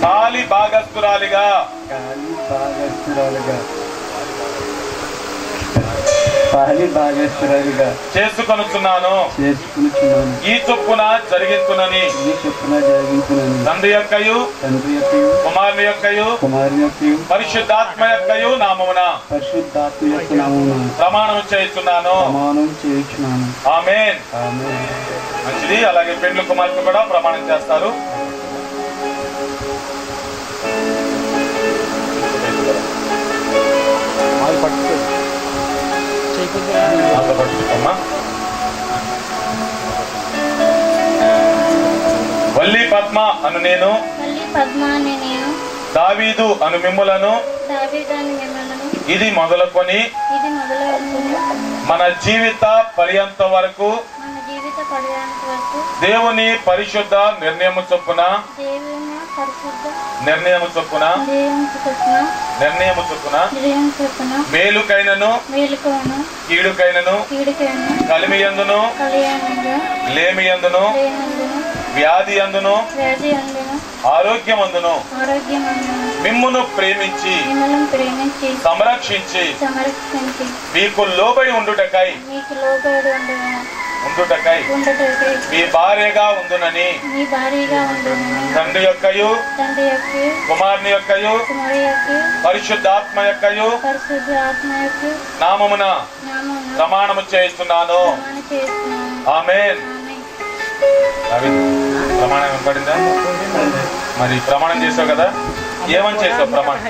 ఖాళీ భాగస్తురాలిగా చేసుకొనుచున్నాను. ఈ చొప్పున జరిగించునని తండ్రి యొక్కయు కుమారుని యొక్కయు పరిశుద్ధాత్మ యొక్కయు నామమున ప్రమాణం చేయుచున్నాను. ఆమేన్. మంచిది. అలాగే పెండ్లి కుమార్తె కూడా ప్రమాణం చేస్తారు. వల్లి పద్మ అను నేను, దావీదు అను మిమ్ములను, ఇది మొదలుకొని మన జీవిత పర్యంతం వరకు దేవుని పరిశుద్ధ నిర్ణయము చొప్పున మేలుకైనను కీడుకైనను, కలిమియందును లేమియందును, వ్యాధి యందును ఆరోగ్యమందును మిమ్మును ప్రేమించి సంరక్షించి మీకు లోబడి ఉండుటకై మీ భార్యగా ఉండునని తండ్రి యొక్కయు కుమారుని యొక్కయు పరిశుద్ధాత్మ యొక్కయు నామమున ప్రమాణము చేస్తున్నాను. ఆమేన్. ప్రమాణం వినపడిందా? మరి ప్రమాణం చేసావు కదా, ఏమని చేసావు ప్రమాణం?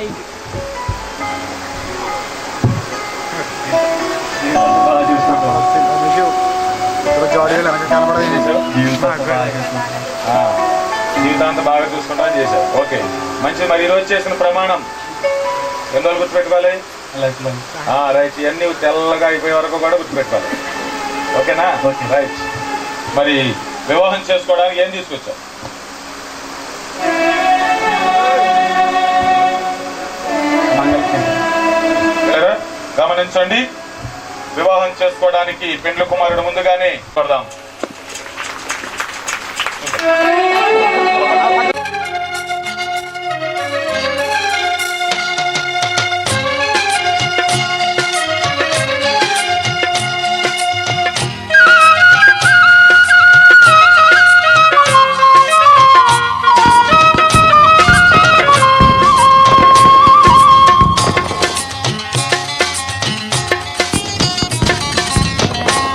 జీవితాంతం బాగా చూసుకుంటా చేశారు. ఓకే, మంచిది. మరి ఈరోజు చేసిన ప్రమాణం ఎన్ని రోజులు గుర్తుపెట్టుకోవాలి? రైట్. ఇవన్నీ తెల్లగా అయిపోయే వరకు కూడా గుర్తుపెట్టుకోవాలి. ఓకేనా? రైట్. మరి వివాహం చేసుకోవడానికి ఏం తీసుకొచ్చావు? గమనించండి, వివాహం చేసుకోవడానికి పెండ్లి కుమారుడు ముందుగానే కొడదాం.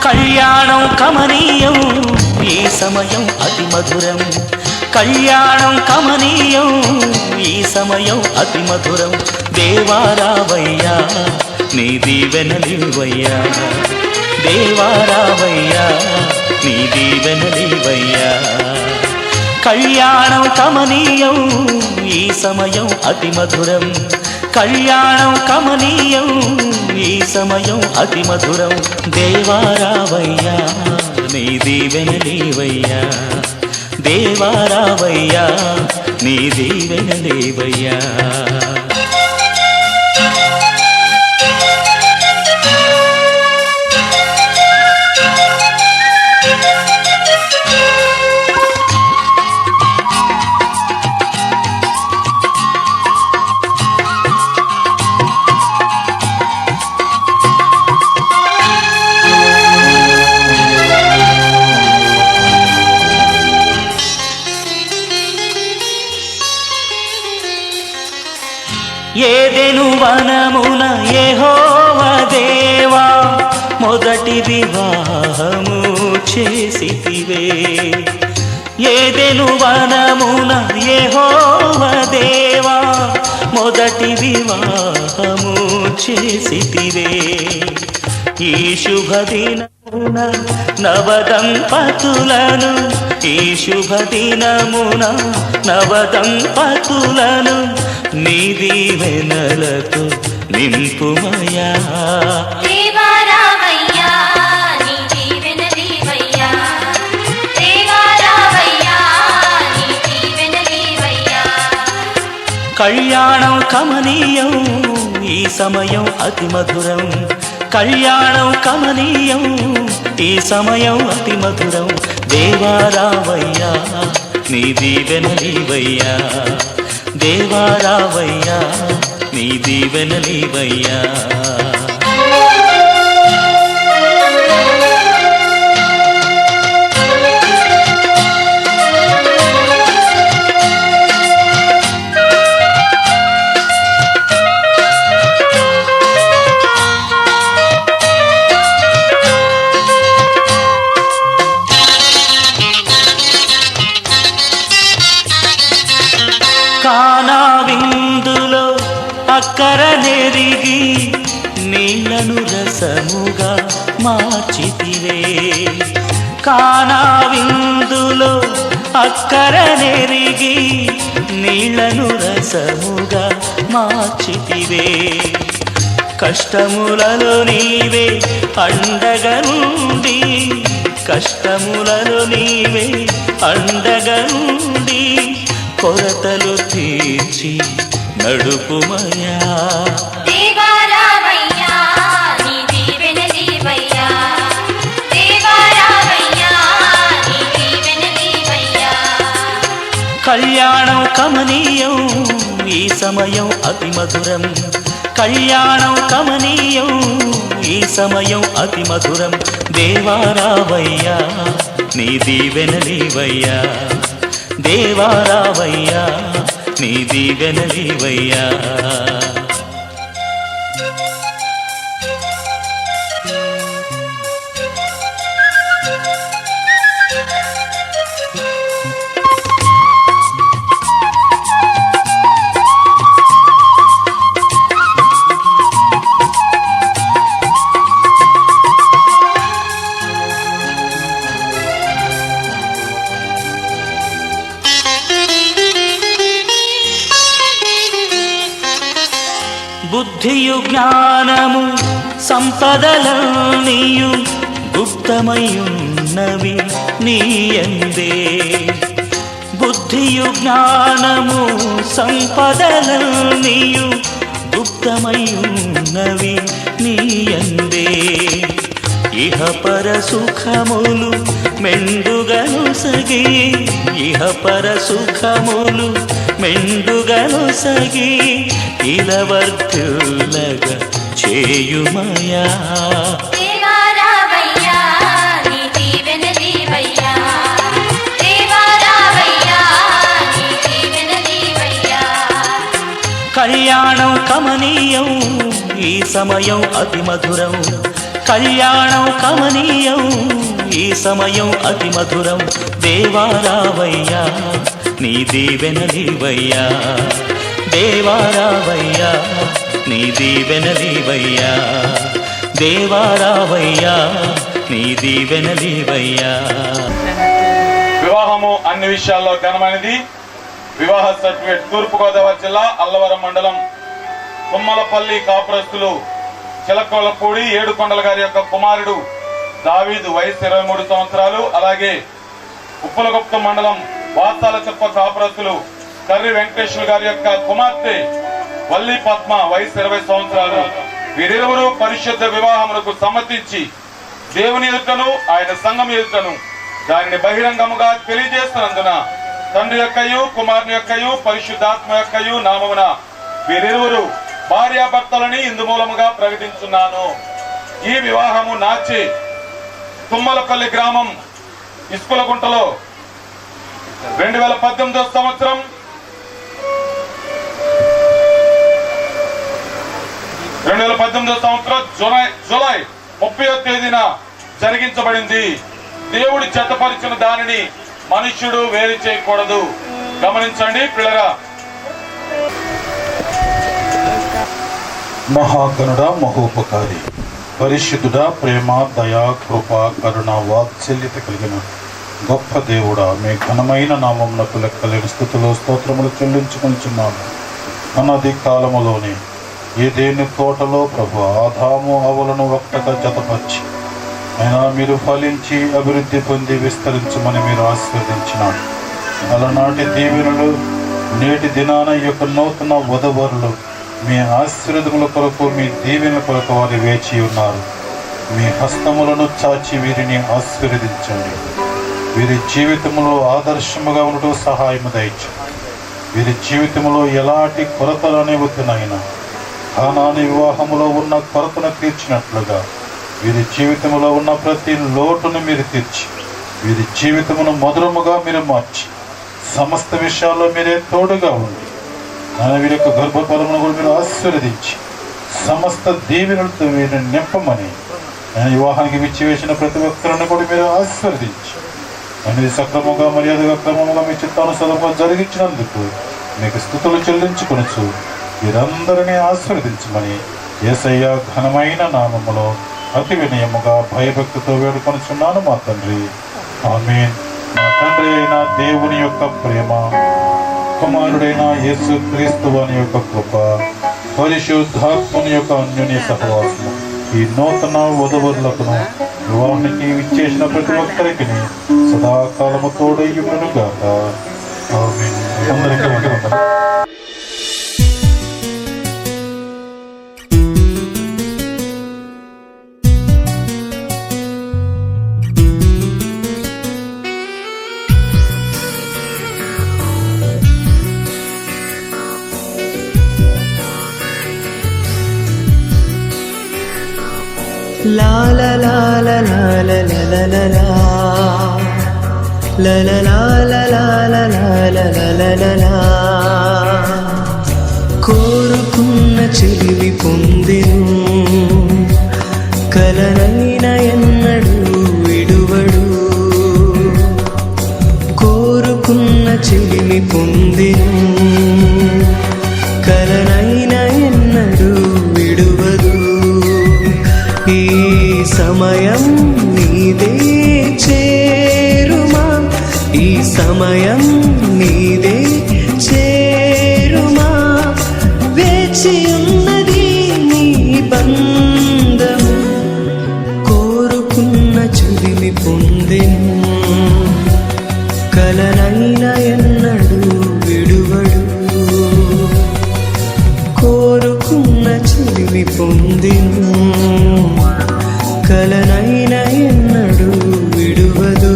కళ్యాణం కమనీయం ఈ సమయం అతి మధురం. కళ్యాణం కమనీయం ఈ సమయం అతి మధురం. దేవారావయ్యా నీ దీవెనలివయ్యా, దేవారావయ్యా నీ దీవెనలివయ్యా. కళ్యాణం కమనీయం ఈ సమయం అతి మధురం. కళ్యాణం కమనీయం ఈ సమయం అతి మధురం. దేవారావయ్యా నీ దీవెనలివయ్యా, దేవారావయ్యా నీ దీవెనలివయ్యా. ఏదెను వనమున యెహోవా దేవా మొదటి వివాహము చేసితివే. ఏదెను వనమున యెహోవా దేవా మొదటి వివాహము చేసితివే. ఈ శుభదినమున నవదంపతులను, ఈ శుభదినమున నవదంపతులను నీ దీవెనలతో నింపుమయా. దేవారావయ్యా నీ దీవెనలివయ్యా, దేవారావయ్యా నీ దీవెనలివయ్యా. కళ్యాణం కమనీయం ఈ సమయం అతి మధురం. కళ్యాణం కమనీయం ఈ సమయం అతి మధురం. దేవారావయ్యా నీ దీవెనలివయ్యా, దేవారావయ్యా నీ దీవెనలివయ్యా. కానా విందులో అక్కర నెరిగి నీళ్లను రసముగా మార్చితివే. కానా విందులో అక్కర నెరిగి నీళ్లను రసముగా మార్చితివే. కష్టములలో నీవే అండగా నుండి, కష్టములలో నీవే అండగా నుండి కొరతలు తీర్చి నడుపుమయా. దేవారావయ్యా నీ దీవెనలివయ్యా, దేవారావయ్యా నీ దీవెనలివయ్యా. కళ్యాణం కమనీయం ఈ సమయం అతి మధురం. కళ్యాణం కమనీయం ఈ సమయం అతి మధురం. దేవారావయ్యా నీ దీవెనలివయ్యా, దేవారావయ్యా నీ దీవెనలివయ్యా. బుద్ధియు జ్ఞానము సంపదలన్నీయు గుప్తమయున్నవి నీయందే. బుద్ధియు జ్ఞానము సంపదలన్నీయు గుప్తమయున్నవి నీయందే. ఇహ పర సుఖములు మెండుగను సగి, ఇహ పర సుఖములు మెండుగను సగి, ఇలవర్తులగ చేయుమయా. దేవా రావయ్యా నీ దీవెనలీవయ్యా, దేవా రావయ్యా నీ దీవెనలీవయ్యా. కళ్యాణం కమనీయం ఈ సమయం అతి మధురం, కళ్యాణం కమనీయం ఈ సమయం అతి మధురం. దేవా రావయ్యా నీ దీవెనలీవయ్యా, దేవా రావయ్యా నీ దీవెనలీవయ్యా, దేవా రావయ్యా నీ దీవెనలీవయ్యా. వివాహము అన్ని విషయాల్లో ఘనమైనది. వివాహ సర్టిఫికేట్ తూర్పుగోదావరి జిల్లా అల్లవరం మండలం తుమ్మలపల్లి కాపురస్తులు చిలకోలపూడి ఏడుకొండల గారి యొక్క కుమారుడు దావీదు వయసు 23 సంవత్సరాలు. అలాగే ఉప్పలగుప్తం మండలం వాసాల చెప్ప కాపురస్తులు కర్రి వెంకటేశ్వర గారి యొక్క కుమార్తె వల్లి పద్మ వయసు 20 సంవత్సరాలు. వీరిరువురు పరిశుద్ధ వివాహములకు సమ్మతించి దేవుని ఎదుటను ఆయన సంఘం ఎదుటను దానిని బహిరంగముగా తెలియజేస్తున్నందున తండ్రి యొక్కయు కుమారుని యొక్కయు పరిశుద్ధాత్మ యొక్కయు నామమున వీరిరువురు భార్యాభర్తలని ఇందు మూలముగా ప్రకటించున్నాను. ఈ వివాహము నాచి తుమ్మలపల్లి గ్రామం ఇస్కులగుంటలో 2018 సంవత్సరం జూలై 30వ తేదీన జరిగించబడింది. దేవుడి జతపరిచిన దానిని మనుష్యుడు వేరు చేయకూడదు. గమనించండి పిల్లరా. మహాగణుడ మహోపకారి పరిశుద్ధుడ ప్రేమ దయా కృప కరుణ వాత్సల్యత కలిగిన గొప్ప దేవుడా, మీ ఘనమైన నామమునకు లెక్కలేని స్థుతులు స్తోత్రములు చెల్లించుకొనిచున్నాము. అన్నది కాలములోని ఏదేని తోటలో ప్రభు ఆదాము అవలను ఒక్కగా జతపరిచి అయినా మీరు ఫలించి అభివృద్ధి పొంది విస్తరించమని మీరు ఆశీర్వదించినారు. అలనాటి దీవెనలు నేటి దినాన యొక్క నూతన వధువరులు మీ ఆశీర్వదముల కొరకు మీ దీవెనల కొరకు వారు వేచి ఉన్నారు. మీ హస్తములను చాచి వీరిని ఆశీర్వదించండి. వీరి జీవితంలో ఆదర్శముగా ఉండటం సహాయము దయచండి. వీరి జీవితంలో ఎలాంటి కొరతలు అనేవద్దునైనా కానాని వివాహములో ఉన్న కొరతను తీర్చినట్లుగా వీరి జీవితంలో ఉన్న ప్రతి లోటును మీరు తీర్చి వీరి జీవితమును మధురముగా మీరు మార్చి సమస్త విషయాల్లో మీరే తోడుగా ఉండి వీరి యొక్క గర్భఫలమును కూడా మీరు ఆశీర్వదించి సమస్త దీవెనలతో వీరిని నింపమని వివాహానికి విచ్చివేసిన ప్రతి ఒక్కరిని కూడా మీరు ఆశీర్వదించి అనేది సక్రమంగా మర్యాదగా క్రమంగా మీ చిత్తానుసారంగా జరిగించినందుకు మీకు స్తుతులు చెల్లించుకొనొచ్చు. వీరందరినీ ఆశీర్వదించమని యేసయ్య ఘనమైన నామములో అతి వినయముగా భయభక్తితో వేడుకొనుచున్నాను మా తండ్రి, ఆమేన్. మా తండ్రి అయిన దేవుని యొక్క ప్రేమ, కుమారుడైన యేసు క్రీస్తు వాని యొక్క కృప, పరిశుద్ధాత్మని యొక్క అన్యోన్య సహవాసము ఈ నూతన వధువరులకును వివాహానికి విచ్చేసిన ప్రతి ఒక్కరికి సదాకాలము తోడయ్యుండును గాక. ఆమేన్. అందరికీ వందనాలు. La la la la la la la la la la la la la la la la la la la la. కోరుకున్న చెలివి పొందెను, కలనైన ఎన్నడు విడువడు. కోరుకున్న చెలిమి పొందెను, కలనైన ఎన్నడు విడువదు. ఈ సమయం నీదే చేరుమా, ఈ సమయం నీదే చేరుమా. వేచి ఉన్నది కలనైన ఎన్నడూ విడువడు. కోరుకున్న చిలిమి పొందిను, కలనైన ఎన్నడూ విడువదు.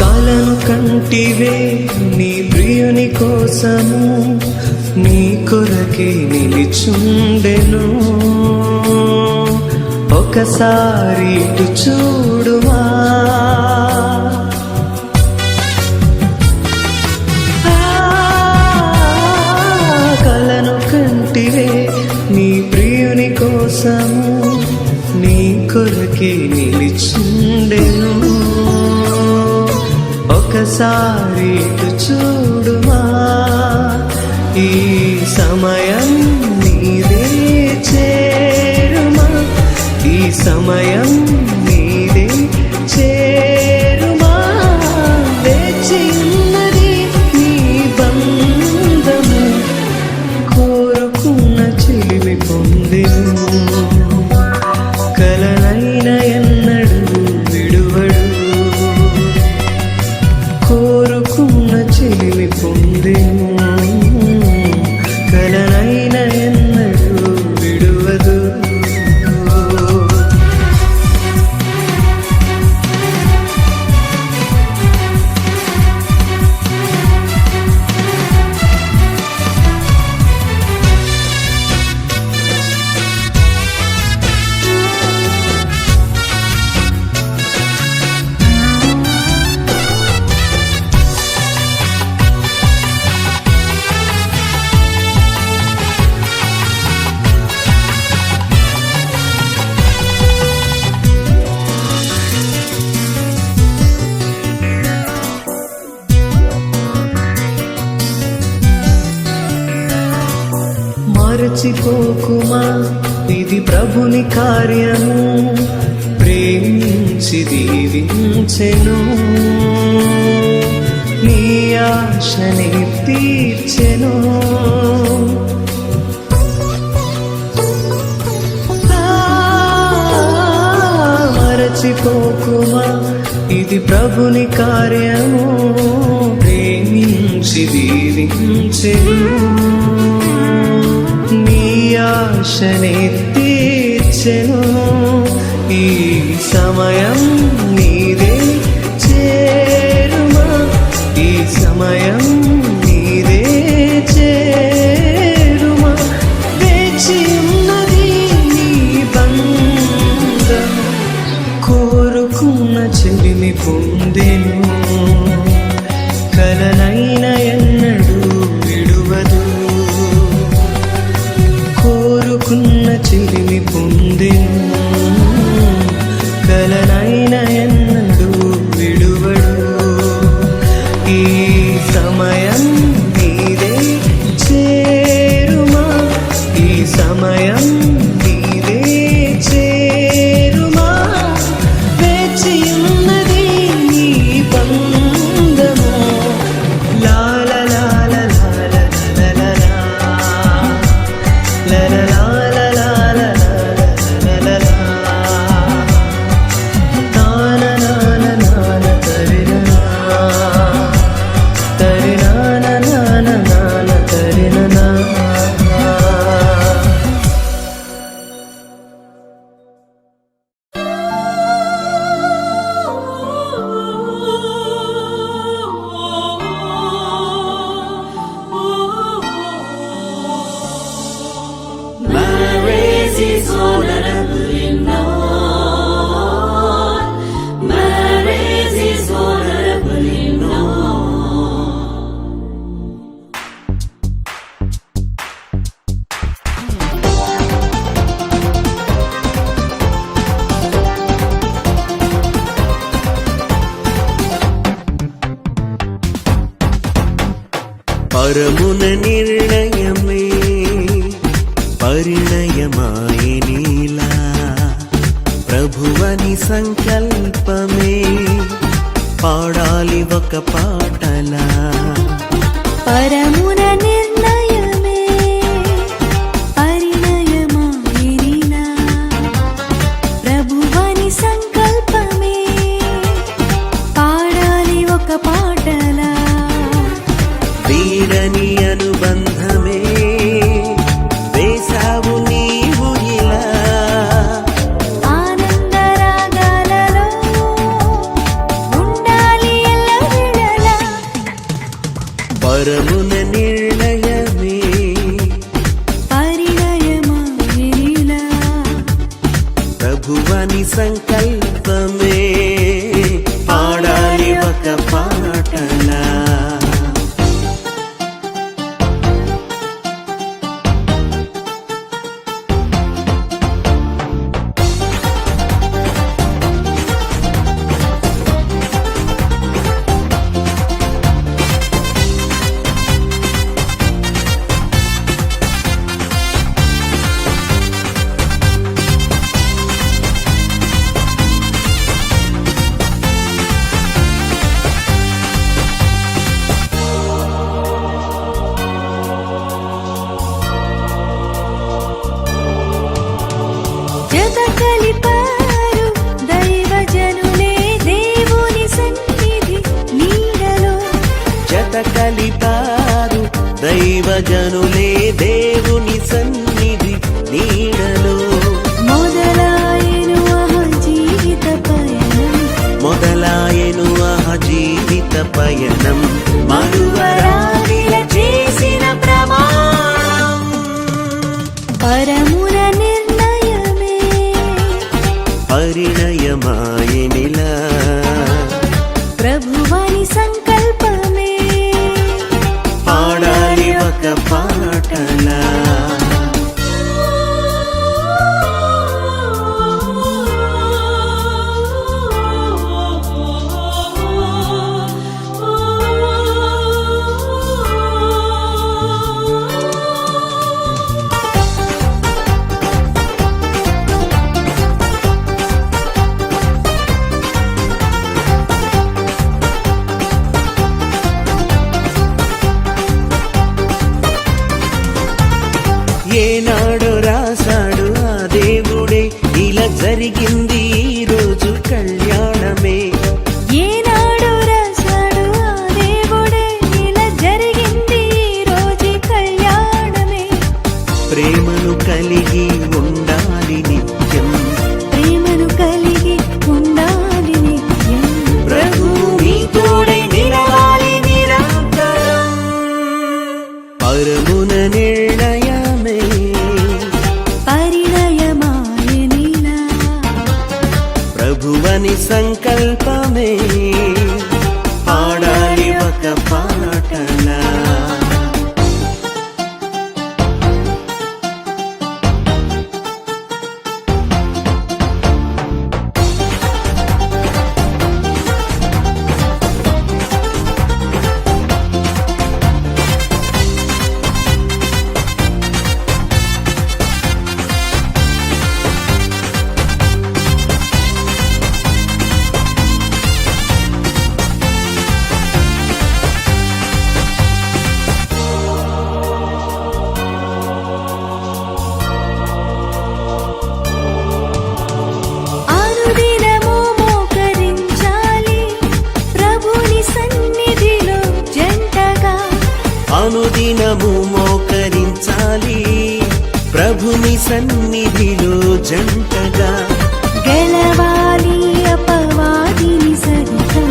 కలను కంటివే నీ ప్రియుని కోసము, నీ కొరకే నిలిచుండెను. ఒకసారి ఇటు చూడుమా, కలను కంటివే నీ ప్రియుని కోసము, నీ కొరకే నిలిచుండెను. ఒకసారి ఇటు చూడుమా, ఈ సమయం నీదే చేరుమా, ఈ సమయం నీదే చేరుమా. వేచి ఉన్నది నీ బంధము, కోరుకున్న చిలిమి పొందెను. కలనైన ఎన్నడూ విడువడు, కోరుకున్న చిలిమి పొందెను. కలనైన ఎన్నడూ విడువదు. మరచిపోకుమా, ఇది ప్రభుని కార్యము, ప్రేమించి దీవించెను. నీ ఆశని తీర్చెను. మరచిపోకుమా, ఇది ప్రభుని కార్యము, ప్రేమించి దీవించెను. నీ ఆశని తీర్చెను. ఈ సమయం నీదే చేరుమా, ఈ సమయం నీదే చేరుమా. వేచి ఉన్నది నీ బంధం, కోరుకున్న చెలిమి పొందెను. కలనైన ఎన్నడూ విడువదు, కోరుకున్న చిలిమి పొందెను. పరమున నిర్ణయమే పరిణయమాయనిలా ప్రభువని సంకల్పమే పాడాలి ఒక పాటలా పరమున నిర్ణయమే పరిణయమాయనిలా ప్రభువని సంకల్పమే పాడాలి ఒక పాటలా వీడని అనుబంధమే వేసావు నీవు ఇలా ఆనందరాగాలలో ఉండాలి ఎల్లవేళలా పరమున నిర్ణయమే పరిణయమాయనిలా ప్రభువని సంకల్పమే పాడాలి ఒక పాటలా జత కలిపారు దైవజనులే దేవుని సన్నిధి నీడలో జత కలిపారు దైవజనులే దేవుని సన్నిధి నీడలో మొదలాయెను జీవిత పయనం మొదలాయెను జీవిత పయనం మరువరాదిల చేసిన ప్రమాణం పరమున నిర్ణయమే పరిణయమాయనిలా ప్రభువని సంకల్పమే పాడాలి ఒక పాటలా ఏనాడు రాశాడు ఆ దేవుడే ఇలా జరిగింది ఈ రోజు కళ్యాణమే ఏనాడు రాశాడు ఆ దేవుడే ఇలా జరిగింది ఈ రోజు కళ్యాణమే ప్రేమను కలిగి ఉండాలి నిత్యం ప్రేమను కలిగి ఉండాలి నిత్యం ప్రభు నీ తోడై నిలవాలి నిరంతరం పరమున నిర్ణయమే పరిణయమాయనిలా ప్రభువని సంకల్పమే పాడాలి ఒక పాటలా అనుదినము మోకరించాలి ప్రభుని సన్నిధిలో జంటగా అనుదినము మోకరించాలి ప్రభుని సన్నిధిలో జంటగా గెలవాలి అపవాదిని సహితం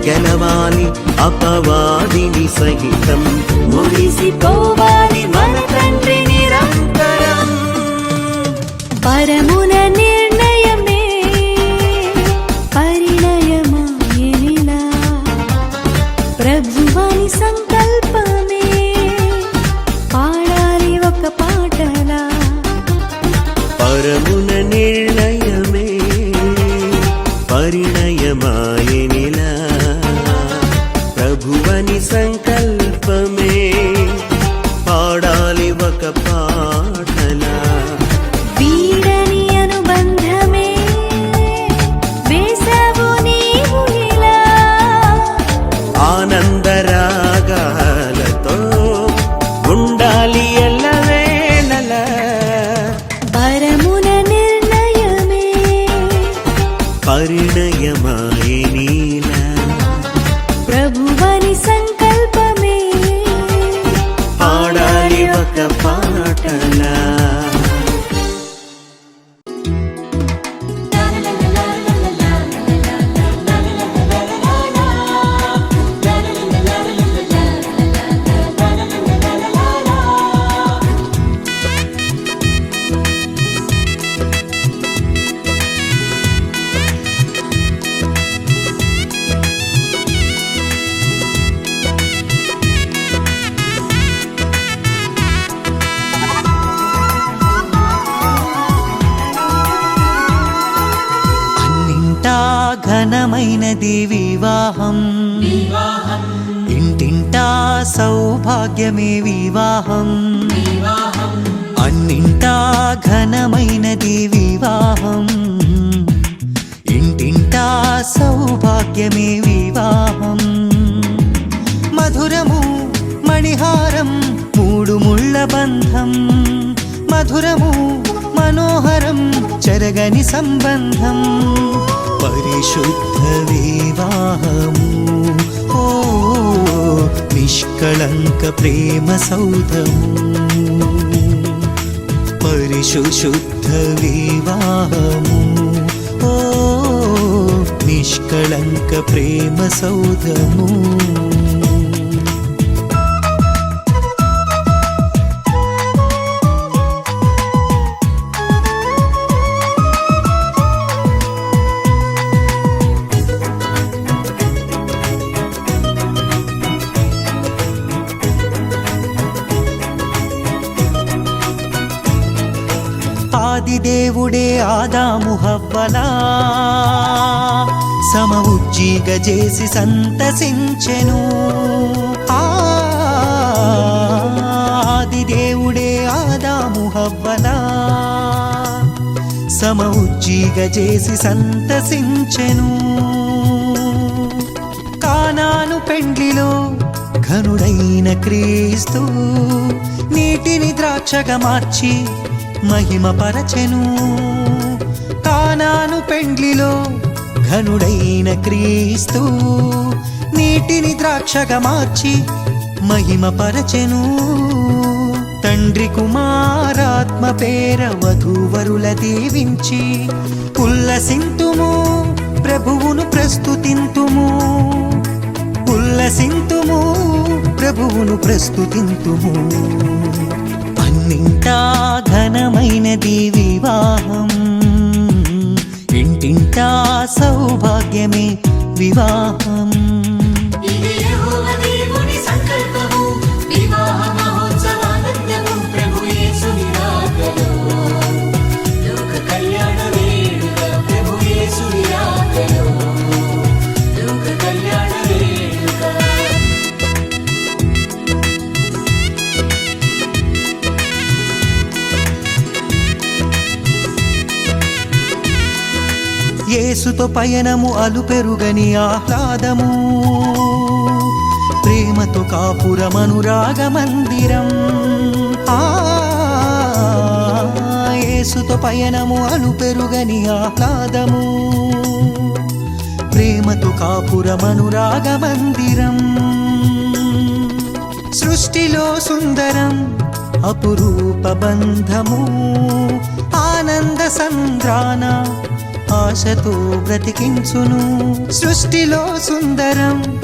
గెలవాలి అపవాదిని సహితం మురిసిపోవాలి మన తండ్రి నిరంతరం పరమున నిర్ణయమే పరిణయమాయనిలా ప్రభువని సంకల్పమే పాడాలి ఒక పాటలా పరమున నిర్ణయమే పరిణయమాయనిలా ప్రభువని సంకల్పమే ఆనందరాగాలతో ఉండాలి ఎల్లవేళల. పరమున నిర్ణయమే పరిణయమాయే నీలా ప్రభువని సంకల్పమే పాడాలి ఒక పాటలా. అన్నింటా ఘనమైనది వివాహం, ఇంటింటా సౌభాగ్యమే వివాహం. అన్నింటా ఘనమైనది వివాహం, ఇంటింటా సౌభాగ్యమే వివాహం. మధురము మణిహారం మూడు ముళ్ళ బంధం, మధురము మనోహరం చెరగని సంబంధం. పరిశుద్ధ వివాహము ఓ నిష్కళంక ప్రేమ సౌధము. పరిశుద్ధ వివాహము ఓ నిష్కళంక ప్రేమ సౌధము. ఆదిదేవుడే ఆదాము హవ్వలా సమవుజ్జీగ చేసి సంతసించెను. ఆదిదేవుడే ఆదాము హవ్వలా సమవుజ్జీగ చేసి సంతసించెను. కానాను పెండ్లిలో ఘనుడైన క్రీస్తు నీటిని ద్రాక్షగా మార్చి మహిమ పరచెను. కానాను పెండ్లిలో ఘనుడైన క్రీస్తు నీటిని ద్రాక్షగా మార్చి మహిమ పరచెను. తండ్రి కుమారాత్మ పేర వధూవరుల దీవించి ఉల్లసింతుము ప్రభువును ప్రస్తుతింతుము. ఉల్లసింతుము ప్రభువును ప్రస్తుతింతుము. అన్నింటా ఘనమైనది వివాహం, ఇంటింటా సౌభాగ్యమే వివాహం. యేసుతో పయనము అలుపెరుగని ఆహ్లాదము, ప్రేమతో కాపురమనురాగ మందిరం. యేసుతో పయనము అలుపెరుగని ఆహ్లాదము, ప్రేమతో కాపురమనురాగ మందిరం. సృష్టిలో సుందరం అపురూప బంధము, ఆనంద సంద్రాన ఆశతో బ్రతికించును. సృష్టిలో సుందరం